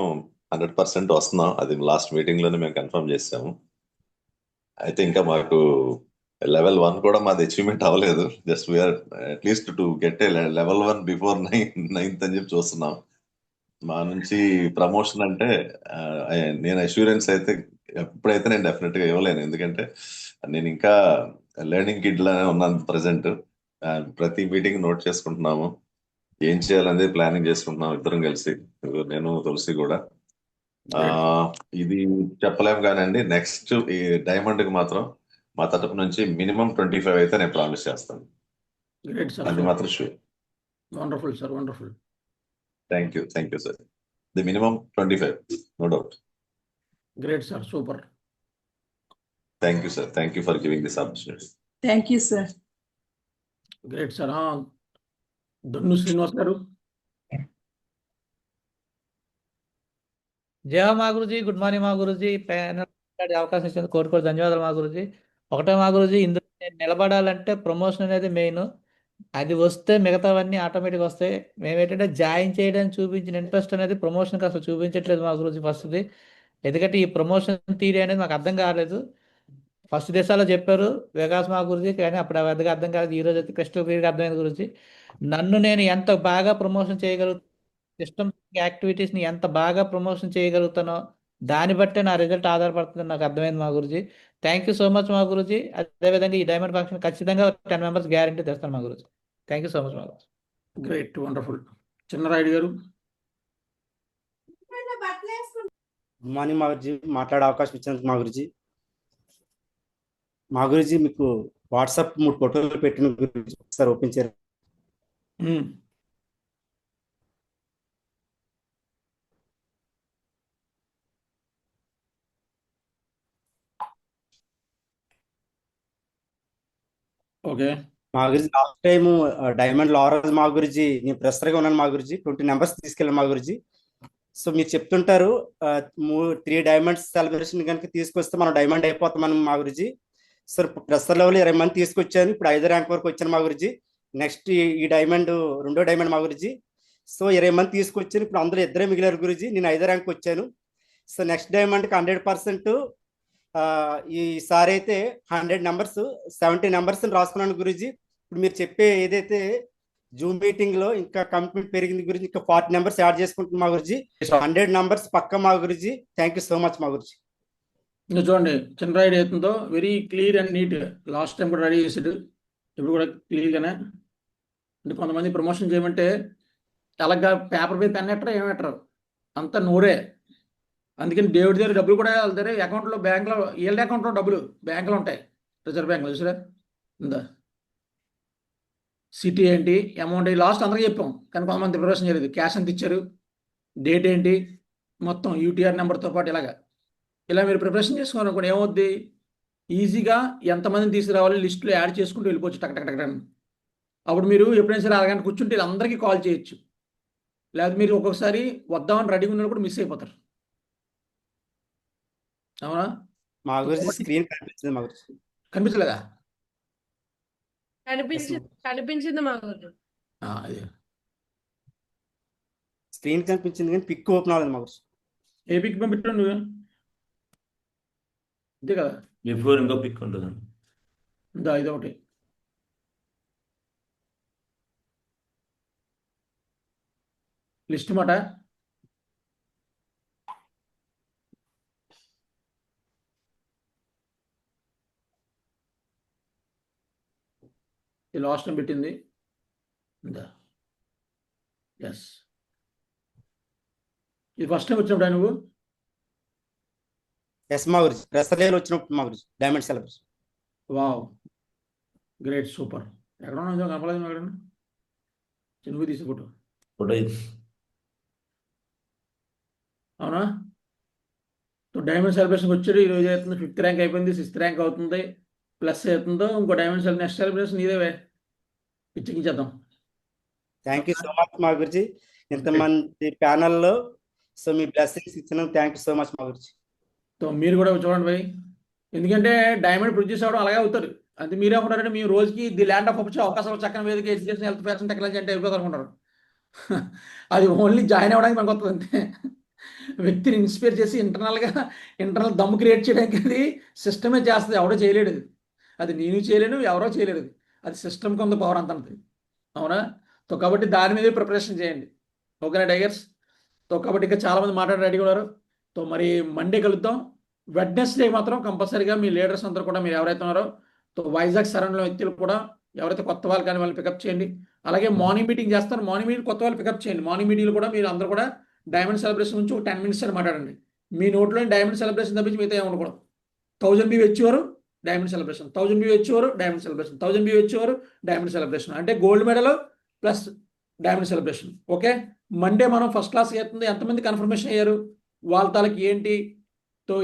[SPEAKER 15] 100% వస్తున్నాం. అది లాస్ట్ మీటింగ్ లోనే మేము కన్ఫర్మ్ చేసాము. అయితే ఇంకా మాకు లెవెల్ 1 కూడా మాది అచీవ్మెంట్ అవ్వలేదు. Just we are at least to get a level 1 before 9th అని చెప్పి చూస్తున్నాం. మా నుంచి ప్రమోషన్ అంటే నేను అష్యూరెన్స్ అయితే ఇప్పుడైతే నేను డెఫినెట్ గా ఇవ్వలేను. ఎందుకంటే నేను ఇంకా లెర్నింగ్ కిడ్ లానే ఉన్నాను ప్రజెంట్. ప్రతి మీటింగ్ నోట్ చేసుకుంటున్నాము, ఏం చేయాలనేది ప్లానింగ్ చేసుకుంటున్నాం ఇద్దరం కలిసి, నేను తులసి కూడా. ఇది చెప్పలేము కానండి. నెక్స్ట్ ఈ డైమండ్ కి మాత్రం మా తరపు నుంచి మినిమం 25 అయితే నేను ప్రామిస్ చేస్తాను. అది మాత్రం sure.
[SPEAKER 3] Wonderful sir, wonderful.
[SPEAKER 15] Thank you sir. The minimum 25, no doubt.
[SPEAKER 3] Great sir, super.
[SPEAKER 15] Thank you sir. Thank you for giving this opportunity.
[SPEAKER 7] Thank you sir.
[SPEAKER 3] Great sir. దొన్ను శ్రీనివాస్ గారు.
[SPEAKER 16] జయ మా గురుజీ. గుడ్ మార్నింగ్ మా గురుజీ. ప్యానల్ అవకాశం ఇచ్చిన కోటి ధన్యవాదాలు మా గురుజీ. ఒకటే మా గురుజీ, ఇందులో నేను నిలబడాలంటే ప్రమోషన్ అనేది మెయిన్. అది వస్తే మిగతావన్నీ ఆటోమేటిక్ వస్తాయి. మేము ఏంటంటే జాయిన్ చేయడానికి చూపించిన ఇంట్రెస్ట్ అనేది ప్రమోషన్కి అసలు చూపించట్లేదు మా గురుజీ ఫస్ట్ది. ఎందుకంటే ఈ ప్రమోషన్ థియరీ అనేది మాకు అర్థం కాలేదు. ఫస్ట్ దేశాల్లో చెప్పారు వికాస్ మా గురించి, కానీ అప్పుడు పెద్దగా అర్థం కాలేదు. ఈరోజు అయితే క్రిస్టల్ క్లియర్గా అర్థమైంది గురించి. నన్ను నేను ఎంత బాగా ప్రమోషన్ చేయగలుగుతాను, సిస్టమ్ యాక్టివిటీస్ని ఎంత బాగా ప్రమోషన్ చేయగలుగుతానో దాన్ని బట్టే నా రిజల్ట్ ఆధారపడుతుందని నాకు అర్థమైంది మా గురించి. థ్యాంక్ యూ సో మచ్ మా గురించి. అదేవిధంగా ఈ డైమండ్ ఫంక్షన్ ఖచ్చితంగా 10 మెంబర్స్ గ్యారంటీ తెస్తాను మా గురించి. థ్యాంక్ యూ సో మచ్ మా గురించి.
[SPEAKER 3] Great, wonderful. చిన్నరాయుడు గారు.
[SPEAKER 17] గుడ్ మార్నింగ్ మా గురించి. మాట్లాడే అవకాశం ఇచ్చినందుకు మా గురించి. మా గురించి మీకు వాట్సాప్ 3 ఫోటోలు పెట్టిన గురించి ఒకసారి ఓపెన్ చేయరు.
[SPEAKER 3] ఓకే.
[SPEAKER 17] మా గురించి లాస్ట్ టైం డైమండ్ లారెన్స్ మా గురించి నేను ప్రెస్టర్గా ఉన్నాను మా గురించి. 20 మెంబర్స్ తీసుకెళ్ళాను మా గురించి. సో మీరు చెప్తుంటారు 3 డైమండ్స్ సెలబ్రేషన్ కనుక తీసుకొస్తే మనం డైమండ్ అయిపోతామని మా గురించి. సార్ ప్రెస్సర్ లెవెల్ 20 మంది తీసుకొచ్చాను, ఇప్పుడు 5 ర్యాంక్ వరకు వచ్చాను మా గురించి. నెక్స్ట్ ఈ డైమండ్ 2వ డైమండ్ మా గురించి. సో 20 మంది తీసుకొచ్చాను, ఇప్పుడు అందరూ 2 మిగిలారు గురించి. నేను 5 ర్యాంక్ వచ్చాను. సో నెక్స్ట్ డైమండ్కి 100% ఈసారి అయితే 100 నెంబర్స్ 70 నెంబర్స్ రాసుకున్నాను గురించి. ఇప్పుడు మీరు చెప్పే ఏదైతే జూమ్ మీటింగ్ లో ఇంకా కమిట్మెంట్ పెరిగింది గురించి, ఇంకా 40 నెంబర్స్ యాడ్ చేసుకుంటున్నాం మా గురించి. 100 నెంబర్స్ పక్క మా గురించి. థ్యాంక్ యూ సో మచ్ మా గురించి.
[SPEAKER 3] ఇంకా చూడండి చిన్న రైడ్ అవుతుందో very clear and neat. Last time కూడా రెడీ చేసాడు, ఇప్పుడు కూడా క్లియర్గానే. అంటే కొంతమంది ప్రమోషన్ చేయమంటే అలాగా పేపర్ మీద పెన్ ఎట్టరు ఏమెట్టరు, అంతా నోరే. అందుకని దేవుడి దగ్గర డబ్బులు కూడా వాళ్ళ దగ్గర అకౌంట్లో బ్యాంక్లో వీళ్ళ అకౌంట్లో డబ్బులు బ్యాంకులో ఉంటాయి, రిజర్వ్ బ్యాంక్లో చూసారా ఉందా. సిటీ ఏంటి అమౌంట్ లాస్ట్ అందరికీ చెప్పాం, కానీ కొంతమంది ప్రిపరేషన్ చేయలేదు. క్యాష్ ఎంత ఇచ్చారు, డేట్ ఏంటి, మొత్తం యూటీఆర్ నెంబర్తో పాటు ఇలా మీరు ప్రిపరేషన్ చేసుకున్నారు అనుకోండి, ఏమవుద్ది ఈజీగా ఎంతమందిని తీసుకురావాలి లిస్టులో యాడ్ చేసుకుంటూ వెళ్ళిపోవచ్చు టక్ టక్ టక్ టక్. అప్పుడు మీరు ఎప్పుడైనా సరే అరగంట కూర్చుంటే అందరికీ కాల్ చేయొచ్చు. లేకపోతే మీరు ఒక్కొక్కసారి వద్దామని రెడీగా ఉన్నప్పుడు కూడా మిస్ అయిపోతారు. అవునా?
[SPEAKER 17] మా గురించి స్క్రీన్ కనిపించింది మా గురించి.
[SPEAKER 3] కనిపించలేదా?
[SPEAKER 6] కనిపించింది మా గురించి.
[SPEAKER 3] అదే
[SPEAKER 17] స్క్రీన్ కనిపించింది కానీ పిక్ ఓపెన్ అవ్వలేదు మా గురించి.
[SPEAKER 3] ఏ పిక్ పంపించావు నువ్వు? అంతే కదా,
[SPEAKER 4] బిఫోర్ ఇంకో పిక్ ఉంటుంది.
[SPEAKER 3] ఇదొకటి. లిస్ట్ మాట ఈ లాస్ట్ టైం పెట్టింది. ఎస్, ఇది ఫస్ట్ టైం వచ్చినప్పుడు నువ్వు
[SPEAKER 17] ఎస్ మా గురించి ప్రెస్సర్ లెవెల్ వచ్చినప్పుడు మా గురించి diamond celebration.
[SPEAKER 3] Wow, great, super. ఎక్కడ ఉన్నా కనపలేదు ఎక్కడ చిన్న తీసి ఫోటో. అవునా? డైమండ్ సెలబ్రేషన్కి వచ్చాడు. ఈరోజు అవుతుంది 5th ర్యాంక్ అయిపోయింది, 6th ర్యాంక్ అవుతుంది, ప్లస్ అవుతుందో ఇంకో డైమండ్ నెక్స్ట్ సెలబ్రేషన్ ఇదేవే పిచ్చెక్కించేద్దాం.
[SPEAKER 17] థ్యాంక్ యూ సో మచ్ మా గురించి. ఇంతమంది ప్యానల్లో సో మీ బ్లెస్సింగ్స్ ఇచ్చినందుకు థ్యాంక్ యూ సో మచ్ మా గురించి.
[SPEAKER 3] మీరు కూడా చూడండి భయ్, ఎందుకంటే డైమండ్ ప్రొడ్యూస్ అవ్వడం అలాగే అవుతారు. అంటే మీరే అనుకుంటారంటే మేము రోజుకి ది ల్యాండ్ ఆఫ్ వచ్చే అవకాశాలు చక్కని వేదిక ఎడ్యుకేషన్ హెల్త్ ఫ్యాషన్ టెక్నాలజీ అంటే అయిపోతారు అనుకుంటారు. అది ఓన్లీ జాయిన్ అవ్వడానికి మనకు వస్తుంది అంతే. వ్యక్తిని ఇన్స్పైర్ చేసి ఇంటర్నల్ దమ్ము క్రియేట్ చేయడానికి అది సిస్టమే చేస్తుంది, ఎవడో చేయలేడు. అది నేను చేయలేను, ఎవరో చేయలేడు. అది సిస్టమ్కి ఉంది పవర్ అంత. అవునా? కాబట్టి దాని మీదే ప్రిపరేషన్ చేయండి. ఓకేనా టైగర్స్? కాబట్టి ఇంకా చాలామంది మాట్లాడి రెడీ ఉన్నారు. మరి మండే కలుద్దాం. వెడ్నెస్డే మాత్రం కంపల్సరీగా మీ లీడర్స్ అందరూ కూడా మీరు ఎవరైతే ఉన్నారో వైజాగ్ సరౌండ్లో వ్యక్తులు కూడా ఎవరైతే కొత్త వాళ్ళు కానీ వాళ్ళు పికప్ చేయండి. అలాగే మార్నింగ్ మీటింగ్ చేస్తారు, మార్నింగ్ మీటింగ్ కొత్త వాళ్ళు పికప్ చేయండి. మార్నింగ్ మీటింగ్లో కూడా మీరు అందరూ కూడా డైమండ్ సెలబ్రేషన్ నుంచి ఒక 10 minutes అని మాట్లాడండి. మీ నోట్లో డైమండ్ సెలబ్రేషన్ తప్పించి మిగతా ఏమనుకోవడం. 1000 BV వచ్చేవారు డైమండ్ సెలబ్రేషన్, 1000 BV వచ్చేవారు డైమండ్ సెలబ్రేషన్, 1000 BV వచ్చేవారు డైమండ్ సెలబ్రేషన్. అంటే gold medal plus diamond celebration. Okay, Monday మనం ఫస్ట్ క్లాస్ అవుతుంది. ఎంతమంది కన్ఫర్మేషన్ అయ్యారు, వాళ్ళ తాలకి ఏంటి,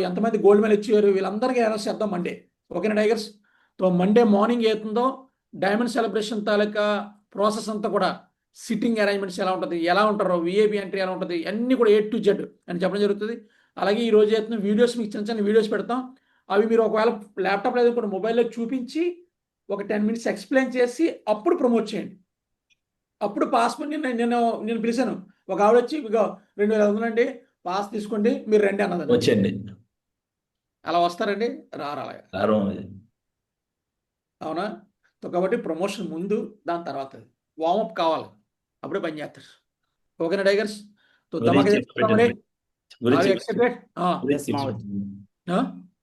[SPEAKER 3] ఎంతమంది గోల్డ్ మెడల్ ఇచ్చారు, వీళ్ళందరికీ అనౌన్స్ చేద్దాం మండే. ఓకేనా టైగర్స్? మండే మార్నింగ్ అవుతుందో డైమండ్ సెలబ్రేషన్ తాలూకా ప్రాసెస్ అంతా కూడా సిట్టింగ్ అరేంజ్మెంట్స్ ఎలా ఉంటుంది, ఎలా ఉంటారో, విఐపి ఎంట్రీ ఎలా ఉంటుంది, అన్నీ కూడా A to Z అని చెప్పడం జరుగుతుంది. అలాగే ఈ రోజు అవుతున్న వీడియోస్ మీకు చిన్న చిన్న వీడియోస్ పెడతాం. అవి మీరు ఒకవేళ ల్యాప్టాప్ లేదా కూడా మొబైల్లో చూపించి ఒక 10 minutes ఎక్స్ప్లెయిన్ చేసి అప్పుడు ప్రమోట్ చేయండి. అప్పుడు పాస్ నేను పిలిచాను. ఒక ఆవిడ వచ్చి 2500 అండి పాస్ తీసుకోండి మీరు రండి అన్నది.
[SPEAKER 4] వచ్చండి.
[SPEAKER 3] అలా వస్తారండి? రారు. అలాగా అవునా? కాబట్టి ప్రమోషన్ ముందు, దాని తర్వాత వార్మప్ కావాలి, అప్పుడే పని చేస్తారు. ఓకేనా టైగర్స్?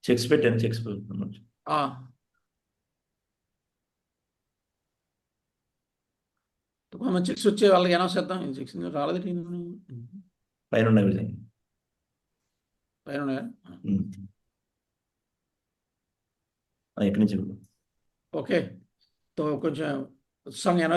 [SPEAKER 4] చెక్స్ పెట్టండి.
[SPEAKER 3] చెక్స్ వచ్చే వాళ్ళకి అనౌన్స్ చేద్దాం. చెక్స్ రాలేదు
[SPEAKER 4] పైన
[SPEAKER 3] ఓకే, కొంచెం అనౌన్స్